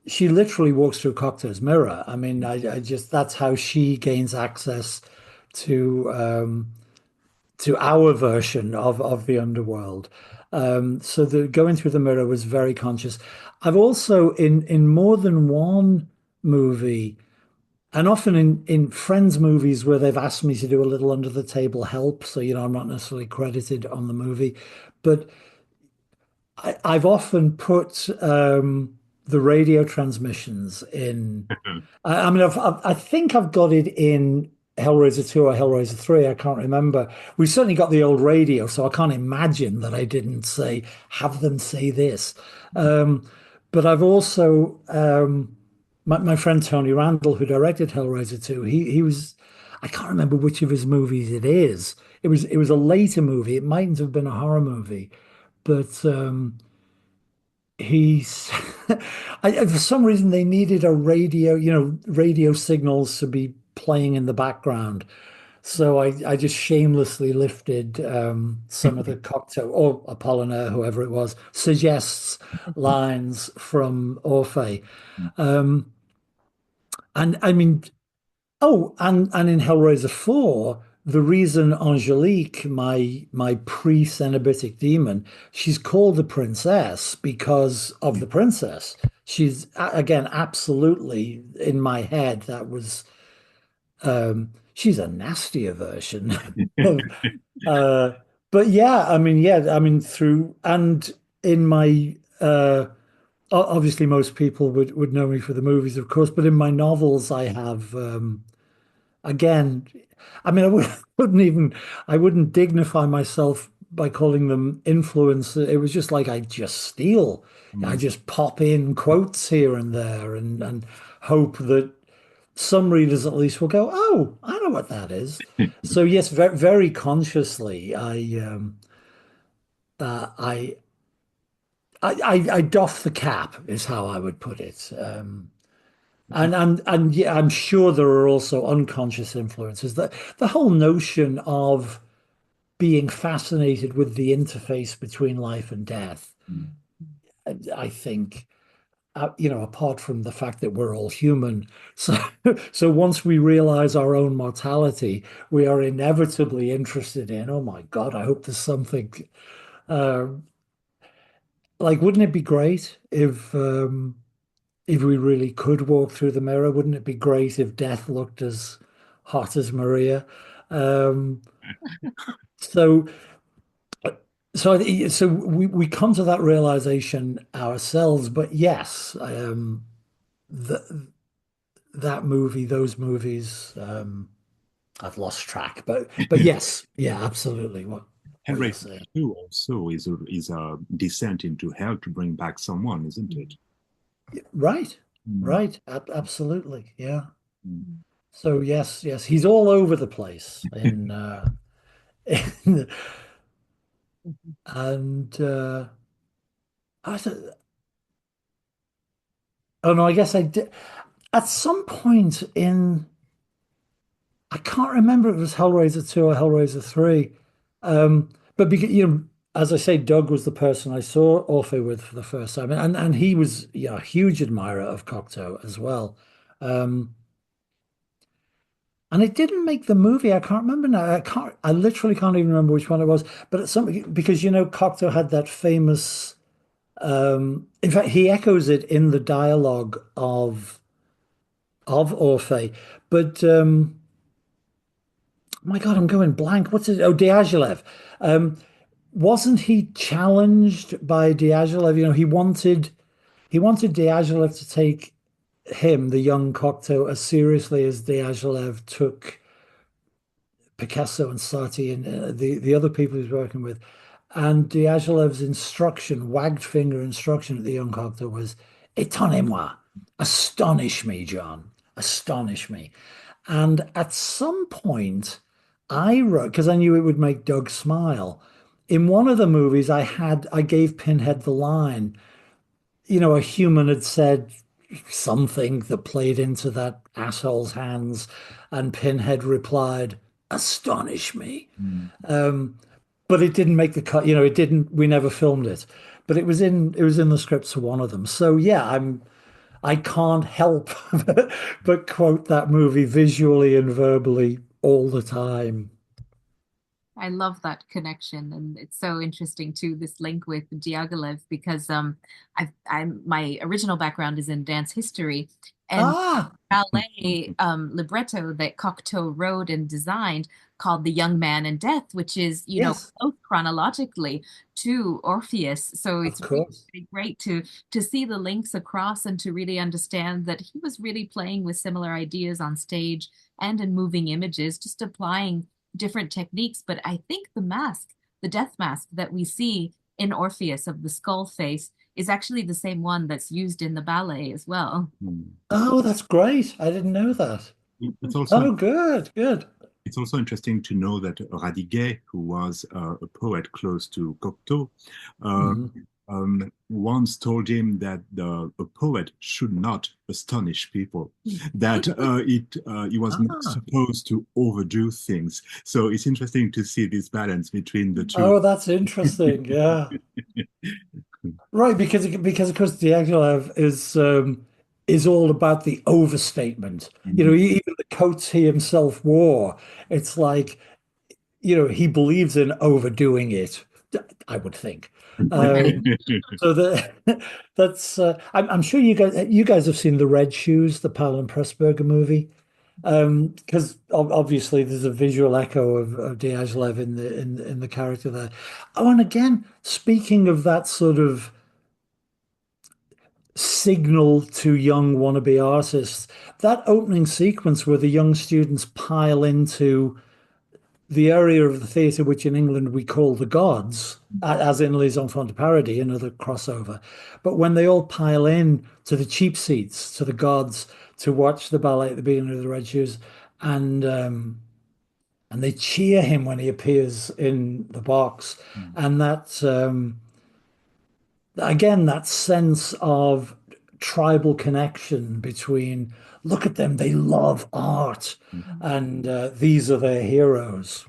She literally walks through Cocteau's mirror. I mean, I just that's how she gains access to our version of the underworld. So the going through the mirror was very conscious. I've also in more than one movie, and often in friends' movies where they've asked me to do a little under the table help, so I'm not necessarily credited on the movie, but I've often put the radio transmissions in. I mean, I think I've got it in Hellraiser 2 or Hellraiser 3. I can't remember. We've certainly got the old radio, so I can't imagine that I didn't have them say this. But I've also, my friend Tony Randall, who directed Hellraiser 2, he was, I can't remember which of his movies it is. It was a later movie. It mightn't have been a horror movie, but he's for some reason they needed a radio, radio signals to be playing in the background. So I just shamelessly lifted some of the Cocteau or Apollinaire, whoever it was, suggests lines from Orphée. Um, and I mean, oh, and in Hellraiser 4, the reason Angelique, my pre-Cenobitic demon, she's called the princess because of the princess. She's again absolutely in my head. That was she's a nastier version of uh but yeah, I mean through and in my obviously most people would know me for the movies, of course, but in my novels I have again, I mean, I wouldn't dignify myself by calling them influence. It was just like I just steal. I Mm. just pop in quotes here and there and hope that some readers at least will go, oh, I know what that is. So yes, very, very consciously, uh, I, I doff the cap is how I would put it. And yeah, I'm sure there are also unconscious influences. That the whole notion of being fascinated with the interface between life and death, I think, apart from the fact that we're all human, so so once we realize our own mortality, we are inevitably interested in, oh my God, I hope there's something. Uh, like, wouldn't it be great if we really could walk through the mirror? Wouldn't it be great if death looked as hot as Maria? Um, so, so we come to that realization ourselves. But yes, the, that movie, those movies, I've lost track. But yes, yeah, absolutely. What you're Hellraiser saying, 2 also is a descent into hell to bring back someone, isn't it? right, Mm. right, absolutely, yeah. Mm. So yes, yes, he's all over the place in in and I said, oh no, I guess I did at some point in I can't remember if it was Hellraiser 2 or Hellraiser 3. But because as I say, Doug was the person I saw Orphe with for the first time, and he was, yeah, a huge admirer of Cocteau as well. Um, and it didn't make the movie. I can't remember now. I literally can't even remember which one it was. But it's something because Cocteau had that famous. In fact, he echoes it in the dialogue of Orphe. But my God, I'm going blank. What's it? Oh, Diaghilev. Um, wasn't he challenged by Diaghilev? He wanted Diaghilev to take him, the young Cocteau, as seriously as Diaghilev took Picasso and Satie and the other people he's working with. And Diaghilev's instruction, wagged finger instruction at the young Cocteau was, Étonnez-moi, astonish me, John, astonish me. And at some point, I wrote, because I knew it would make Doug smile. In one of the movies, I gave Pinhead the line, a human had said something that played into that asshole's hands, and Pinhead replied, "Astonish me." Mm. But it didn't make the cut. It didn't. We never filmed it, but it was in the scripts for one of them. So yeah, I can't help but quote that movie visually and verbally all the time. I love that connection, and it's so interesting too, this link with Diaghilev because I'm my original background is in dance history, and Ah, ballet libretto that Cocteau wrote and designed called The Young Man in Death, which is, yes, close chronologically to Orpheus. So of it's really, course. really great to see the links across and to really understand that he was really playing with similar ideas on stage and in moving images, just applying different techniques. But I think the death mask that we see in Orpheus of the skull face is actually the same one that's used in the ballet as well. Mm. Oh, that's great. I didn't know that. It's also Oh, good, good. it's also interesting to know that Radiguet, who was a poet close to Cocteau, uh, Mhm. once told him that a poet should not astonish people, that he was not Ah, supposed to overdo things. So it's interesting to see this balance between the two. oh, that's interesting. Yeah. Right, because of course Diaghilev is all about the overstatement. Mhm. Even the coats he himself wore, it's like, he believes in overdoing it, I would think. Um, so that's I'm sure you guys have seen the Red Shoes, the Powell and Pressburger movie. Because obviously there's a visual echo of Diaghilev in the character there. Oh, and again, speaking of that sort of signal to young wannabe artists. That opening sequence where the young students pile into the area of the theatre, which in England we call the gods, as in Les Enfants de Paradis, another crossover. But when they all pile in to the cheap seats, to the gods, to watch the ballet at the beginning of the Red Shoes, and they cheer him when he appears in the box, and that again, that sense of tribal connection between, look at them, they love art, and these are their heroes.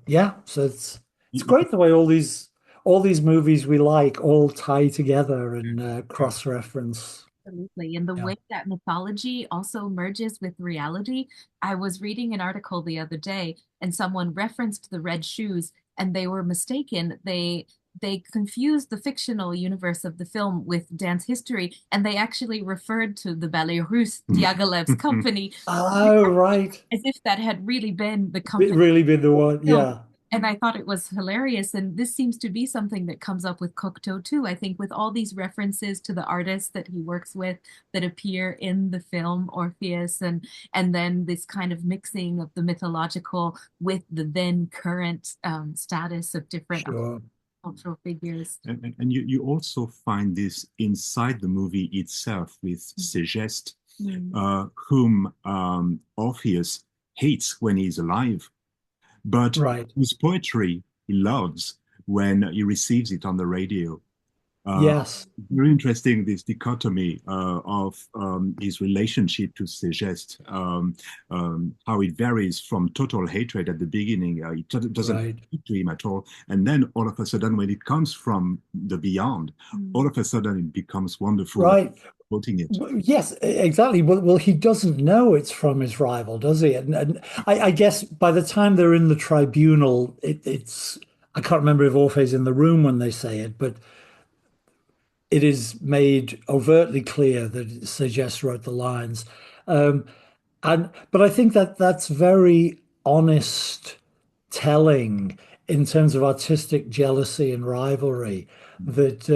Yeah, so it's great the way all these movies we like all tie together and cross-reference. Absolutely. And the Yeah. way that mythology also merges with reality. I was reading an article the other day and someone referenced the red shoes and they were mistaken. They confused the fictional universe of the film with dance history, and they actually referred to the Ballet Russe, Diaghilev's company, Oh, right. as if that had really been the It company really been the one. film. Yeah, And I thought it was hilarious. And this seems to be something that comes up with Cocteau too. I think with all these references to the artists that he works with that appear in the film Orpheus, and then this kind of mixing of the mythological with the then current status of different sure. cultural figures. And you also find this inside the movie itself with Segeste, Mm. whom Orpheus hates when he's alive, but Right. whose poetry he loves when he receives it on the radio. Yes. Very interesting, this dichotomy of his relationship to Segeste, how it varies from total hatred at the beginning. It doesn't Right. speak to him at all. And then all of a sudden, when it comes from the beyond, all of a sudden it becomes wonderful, Right. quoting it. Yes, exactly. Well, he doesn't know it's from his rival, does he? And I guess by the time they're in the tribunal, it's I can't remember if Orphe's in the room when they say it, but it is made overtly clear that Segeste wrote the lines. Um, and but I think that that's very honest telling in terms of artistic jealousy and rivalry. That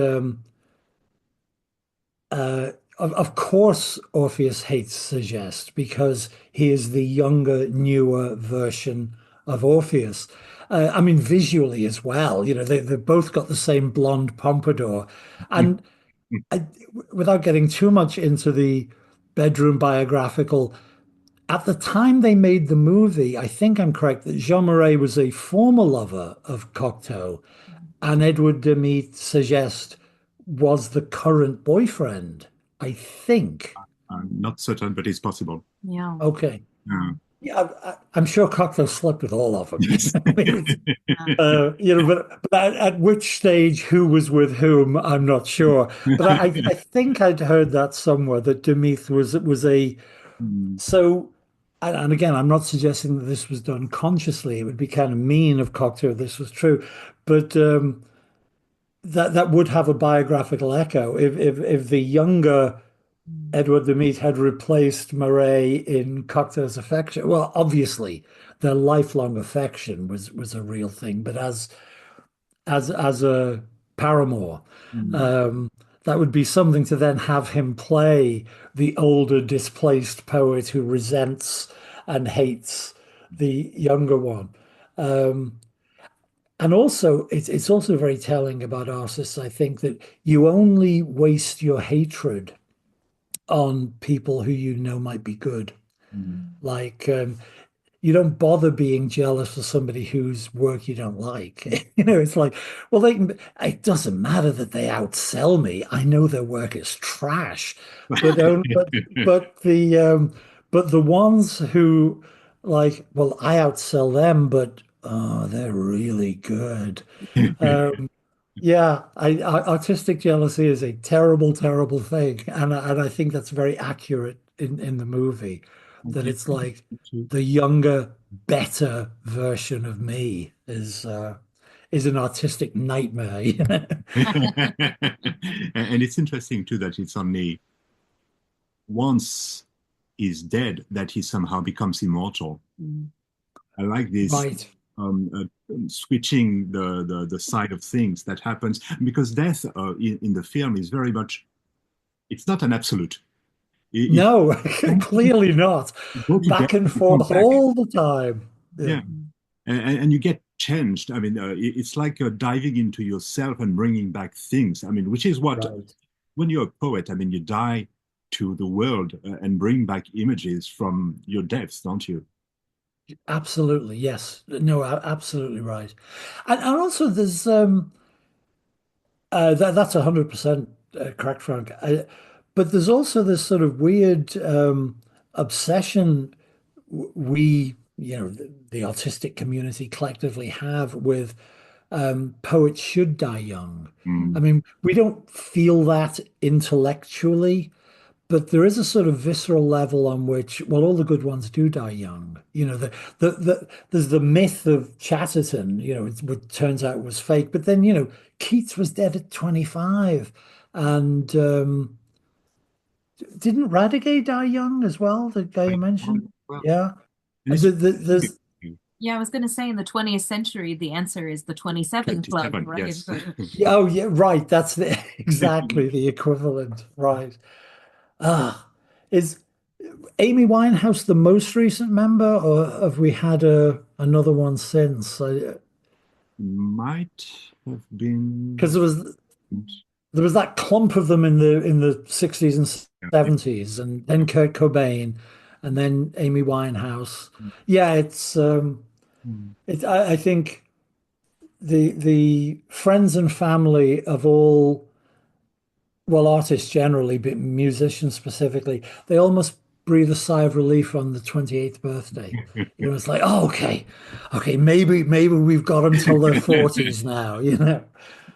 of course Orpheus hates Segeste because he is the younger, newer version of Orpheus. I mean, visually as well. You know, they've both got the same blonde pompadour, and I, without getting too much into the bedroom biographical, at the time they made the movie, I think I'm correct that Jean Marais was a former lover of Cocteau, and Edward de Meat Segeste was the current boyfriend, I think. I'm not certain, but it's possible. Yeah. Okay. Yeah. Yeah, I'm sure Cocteau slept with all of them. Yes. I mean, but at which stage who was with whom, I'm not sure. But I think I'd heard that somewhere that Demeth was a Mm, so. And again, I'm not suggesting that this was done consciously. It would be kind of mean of Cocteau if this was true, but that would have a biographical echo if the younger Edward de Meat had replaced Marais in Cocteau's affection. Well, obviously, their lifelong affection was a real thing, but as a paramour, mm, um, that would be something to then have him play the older, displaced poet who resents and hates the younger one. Um, and also, it's also very telling about artists, I think, that you only waste your hatred on people who you know might be good. mm. Like, you don't bother being jealous of somebody whose work you don't like. You know, it's like, well, it doesn't matter that they outsell me. I know their work is trash, but but but the ones who like, well, I outsell them, but oh, they're really good. Um, yeah, artistic jealousy is a terrible, terrible thing, and I think that's very accurate in the movie. That it's like the younger, better version of me is an artistic nightmare. And it's interesting too that it's only once he's dead that he somehow becomes immortal. Mm. I like this Right, switching the side of things that happens because death in the film is very much it's not an absolute. It no, clearly not. you go to death, Back and you come forth back. all the time. Yeah, Yeah, and you get changed. I mean, it's like diving into yourself and bringing back things. I mean, which is what right. when you're a poet, I mean, you die to the world and bring back images from your depths, don't you? Absolutely, yes. No, absolutely right. And also there's that's 100% correct, Frank. But there's also this sort of weird obsession we, the artistic community collectively have with poets should die young. I Mm. mean, we don't feel that intellectually, but there is a sort of visceral level on which, well, all the good ones do die young. You know, there's the myth of Chatterton, what turns out was fake. But then, Keats was dead at 25. And didn't Radiguet die young as well, the guy you mentioned? Well, Yeah. and it's There's, Yeah, I was going to say in the 20th century, the answer is the 27 Club, 27, right? yes. yeah, oh, yeah, right. That's exactly the equivalent. Right. Ah, is Amy Winehouse the most recent member, or have we had another one since? Might have been. Because there was that clump of them in the 60s and Yeah, yeah. 70s, and then Kurt Cobain, and then Amy Winehouse. Yeah, Mm. I think the friends and family of all well, artists generally, but musicians specifically, they almost breathe a sigh of relief on the 28th birthday. It's like, oh, okay, maybe we've got them till their 40s now,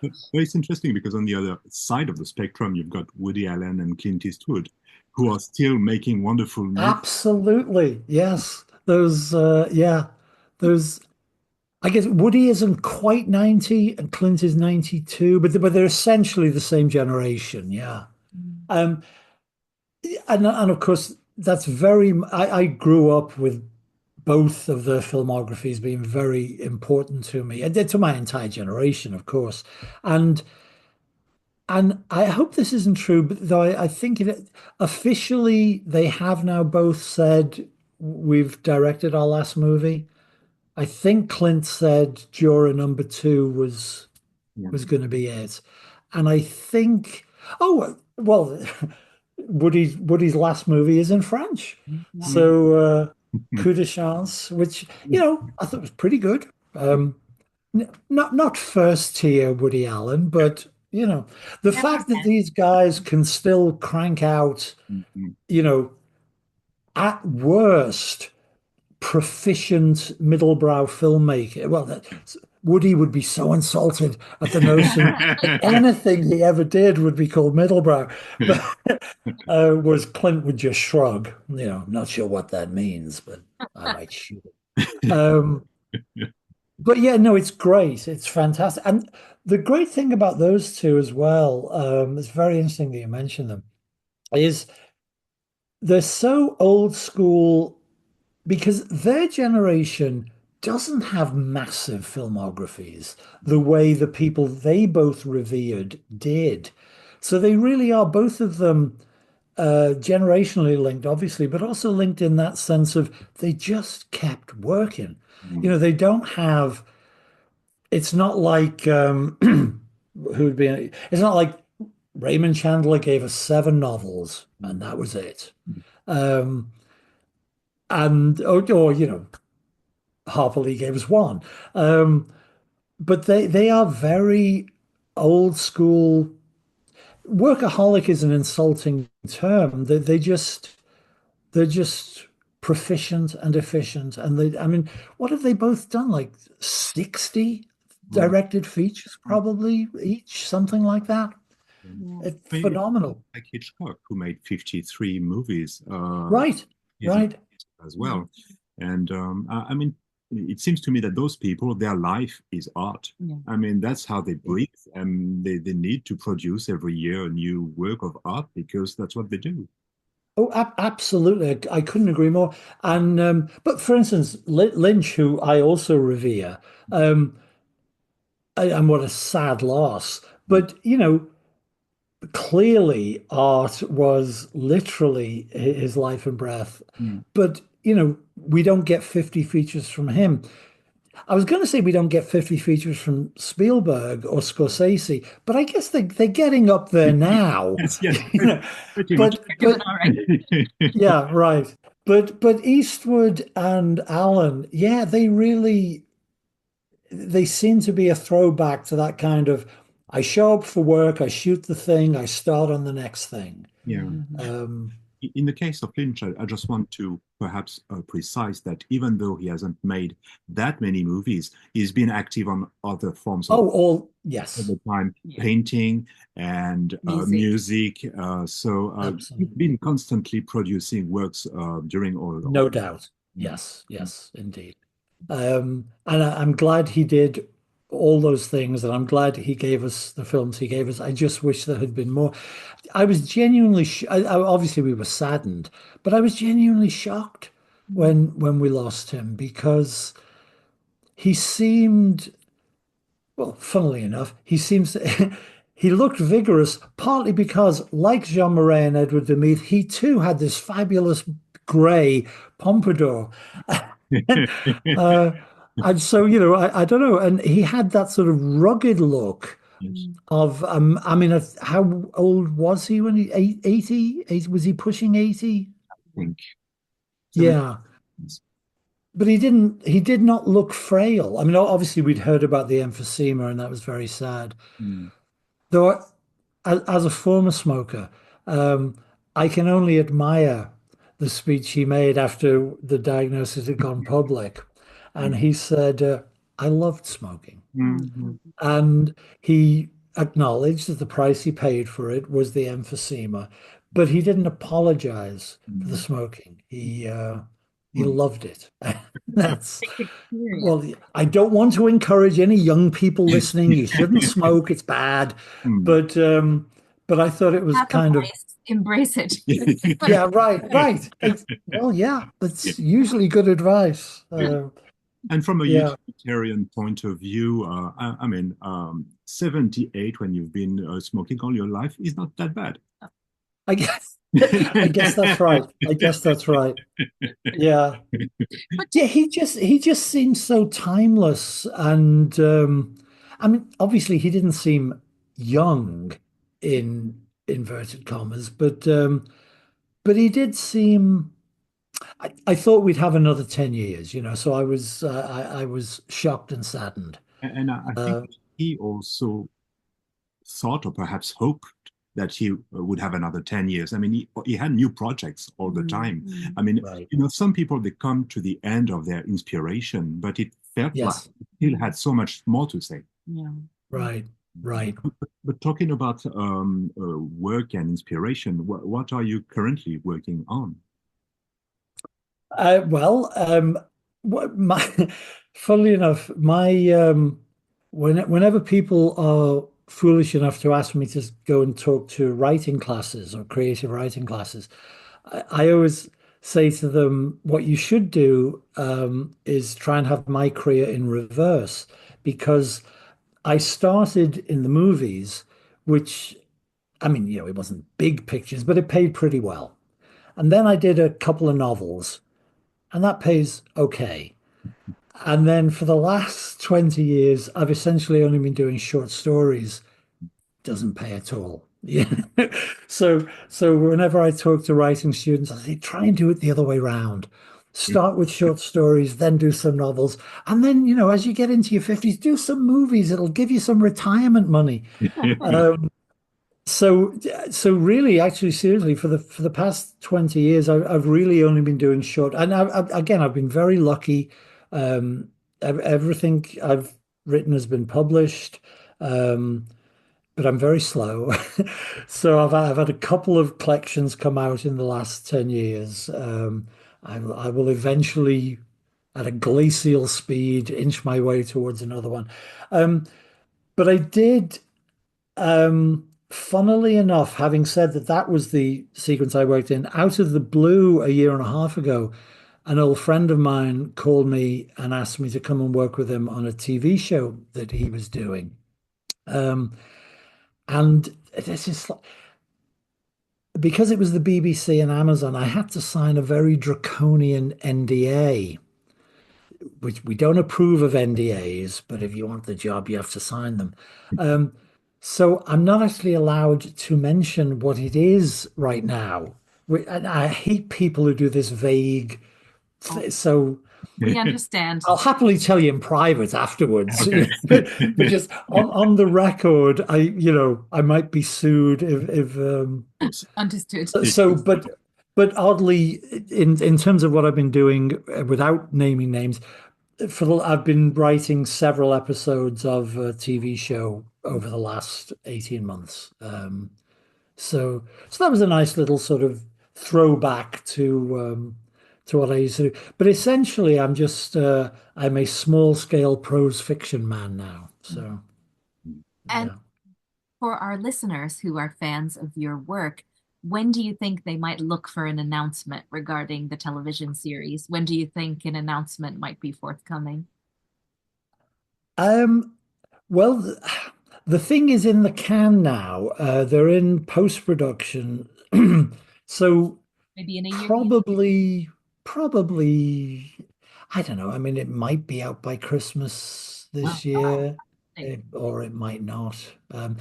But it's interesting because on the other side of the spectrum, you've got Woody Allen and Clint Eastwood, who are still making wonderful movies. Absolutely. Yes. Yeah, those, I guess Woody isn't quite 90 and Clint is 92, but they're essentially the same generation. Yeah. Mm. Um, and of course, that's I grew up with both of their filmographies being very important to me, and to my entire generation, of course. And and I hope this isn't true, but though I think officially they have now both said we've directed our last movie. I think Clint said Juror number two Yeah. was going to be it, and I think well, Woody's last movie is in French, Yeah. so coup de chance, which I thought was pretty good. Not first tier Woody Allen, but the Never fact that had. these guys can still crank out, Mhm. you know, at worst proficient middlebrow filmmaker. Well, Woody would be so insulted at the notion that anything he ever did would be called middlebrow. But whereas Clint would just shrug, I'm not sure what that means, but I might shoot it. But yeah, no, it's great. It's fantastic. And the great thing about those two as well, it's very interesting that you mentioned them, is they're so old school because their generation doesn't have massive filmographies the way the people they both revered did. So they really are, both of them, generationally linked, obviously, but also linked in that sense of they just kept working. They don't have, it's not like, who'd be, it's not like Raymond Chandler gave us seven novels and that was it. Um, and, or, Harper Lee gave us one. Um, but they are very old school. Workaholic is an insulting term. They're just proficient and efficient. And I mean, what have they both done? Like 60 Yeah. directed features, probably each, something like that. Yeah. It's Maybe phenomenal. like Hitchcock, who made 53 movies, Right, is right. as well. And I mean, it seems to me that those people, their life is art. Yeah. I mean, that's how they breathe, and they need to produce every year a new work of art because that's what they do. Oh, absolutely. I couldn't agree more. And but for instance, Lynch, who I also revere, um, and what a sad loss. But clearly art was literally his life and breath. Mm. But we don't get 50 features from him. I was going to say we don't get 50 features from Spielberg or Scorsese, but I guess they're getting up there now. Yes, yes, You know, pretty much. but Doing but all right. yeah, right. But Eastwood and Allen, yeah, they seem to be a throwback to that kind of I show up for work, I shoot the thing, I start on the next thing. Yeah. Mhm. Um, In the case of Lynch, I just want to perhaps precise that even though he hasn't made that many movies, he's been active on other forms of all at yes, the time, Yeah. painting and Music. music. So he's absolutely. been constantly producing works during all. No doubt. Mm. Yes, indeed. And I'm glad he did all those things, and I'm glad he gave us the films he gave us. I just wish there had been more. I was genuinely, obviously we were saddened, but I was genuinely shocked Mhm. when we lost him because he seemed, well, funnily enough, he looked vigorous, partly because, like Jean Marais and Edward de Meath, he too had this fabulous grey pompadour. And, uh, and so, I don't know. And he had that sort of rugged look Yes, Mm. of, I mean, how old was he when 80? Was he pushing 80? I think. So, Yeah. But he did not look frail. I mean, obviously we'd heard about the emphysema and that was very sad. mm, Though as a former smoker, um, I can only admire the speech he made after the diagnosis had gone public. And he said, I loved smoking. Mhm. Mhm. And he acknowledged that the price he paid for it was the emphysema, but he didn't apologize for the Mhm. smoking. He Mhm. loved it. That's That's a big experience. well, I don't want to encourage any young people listening. You shouldn't smoke, it's bad. Mhm. But but I thought it was Have the kind of vice, embrace it. yeah, right, right. Well, yeah, that's usually good advice. And from a Yeah, utilitarian point of view, I mean, 78 when you've been smoking all your life is not that bad. I guess I guess that's right. I guess that's right. Yeah. But Yeah, he just seems so timeless, and I mean, obviously, he didn't seem young in inverted commas, but he did seem. I thought we'd have another 10 years, so I was shocked and saddened. And I think Uh, he also thought or perhaps hoped that he would have another 10 years. I mean, he had new projects all the time. mm, I mean, right. some people, they come to the end of their inspiration, but it felt like Yes. he still had so much more to say. yeah. Right. Right. But talking about work and inspiration, what are you currently working on? Well, what my funnily enough, my whenever people are foolish enough to ask me to go and talk to writing classes or creative writing classes, I always say to them, what you should do is try and have my career in reverse because I started in the movies, which I mean, it wasn't big pictures, but it paid pretty well. And then I did a couple of novels and that pays okay. And then for the last 20 years, I've essentially only been doing short stories. Doesn't pay at all. Yeah. So whenever I talk to writing students, I say, try and do it the other way around. Start with short stories, then do some novels. And then, as you get into your 50s, do some movies. It'll give you some retirement money. Um, so, so really, actually, seriously, for the past 20 years, I've really only been doing short. And again, I've been very lucky. Everything I've written has been published, but I'm very slow. So I've had a couple of collections come out in the last 10 years. I will eventually, at a glacial speed, inch my way towards another one. But I did. Funnily enough, having said that that was the sequence I worked in, out of the blue a year and a half ago, an old friend of mine called me and asked me to come and work with him on a TV show that he was doing. Um, and this is because it was the BBC and Amazon, I had to sign a very draconian NDA, which we don't approve of NDAs, but if you want the job, you have to sign them. Um, so I'm not actually allowed to mention what it is right now. And I hate people who do this vague. Oh, So we understand. I'll happily tell you in private afterwards, Okay. but just on the record, I might be sued if Understood. so, but oddly, in terms of what I've been doing, without naming names, I've been writing several episodes of a TV show over the last 18 months. So that was a nice little sort of throwback to what I used to do. But essentially, I'm a small scale prose fiction man now. So And yeah. for our listeners who are fans of your work, when do you think they might look for an announcement regarding the television series? When do you think an announcement might be forthcoming? Um, well, the thing is in the can now. They're in post-production. So Maybe in a year? probably, I don't know. I mean, it might be out by Christmas Oh, this year, okay. or it might not. Should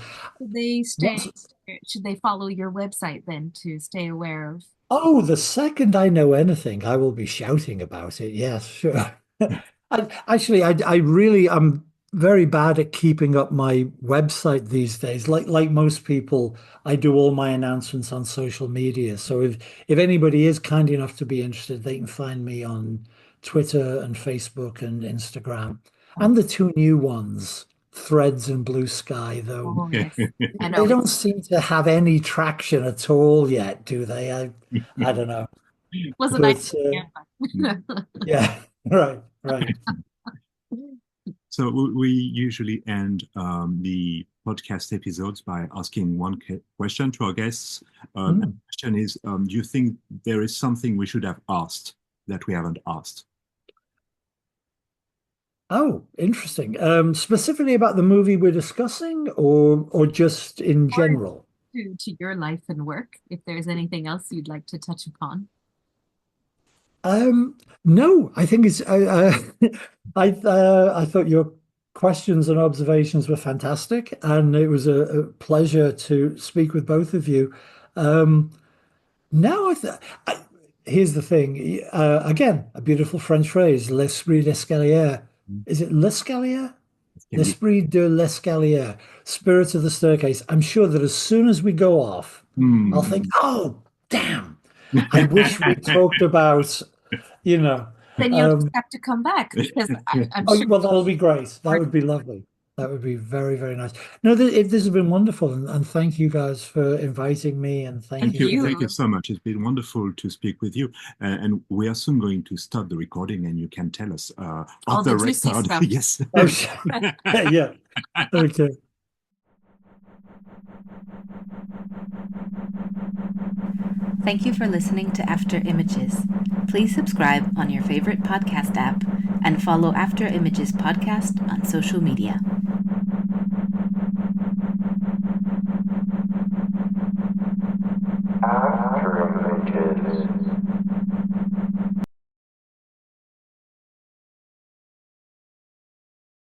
they Once, should they follow your website then to stay aware of? oh, the second I know anything, I will be shouting about it. Yes, sure. Actually, I really am. very bad at keeping up my website these days. Like most people, I do all my announcements on social media. So if anybody is kind enough to be interested, they can find me on Twitter and Facebook and Instagram, and the two new ones, Threads and Blue Sky, though Oh, yes. I they know. don't seem to have any traction at all yet, do they? I don't know. Was a nice But idea. yeah, right. So we usually end the podcast episodes by asking one question to our guests. And the question is, do you think there is something we should have asked that we haven't asked? Oh, interesting. Specifically about the movie we're discussing, or just in Or general? to your life and work, if there's anything else you'd like to touch upon. No, I think it's I thought your questions and observations were fantastic, and it was a pleasure to speak with both of you. Now I, here's the thing. Again, a beautiful French phrase, l'esprit d'escalier. Is it l'escalier? L'esprit de l'escalier, spirit of the staircase. I'm sure that as soon as we go off, I'll think, oh, damn, I wish we talked about, you know. Then you'll just have to come back because I'm Oh, sure. well, that'll be great. That would be lovely. That would be very, very nice. No, this has been wonderful, and thank you guys for inviting me, and thank you. Thank you so much. It's been wonderful to speak with you. And we are soon going to start the recording, and you can tell us All the the juicy record. stuff. Yes. Oh, yeah. Okay. Thank you for listening to After Images. Please subscribe on your favorite podcast app and follow After Images podcast on social media. After Images.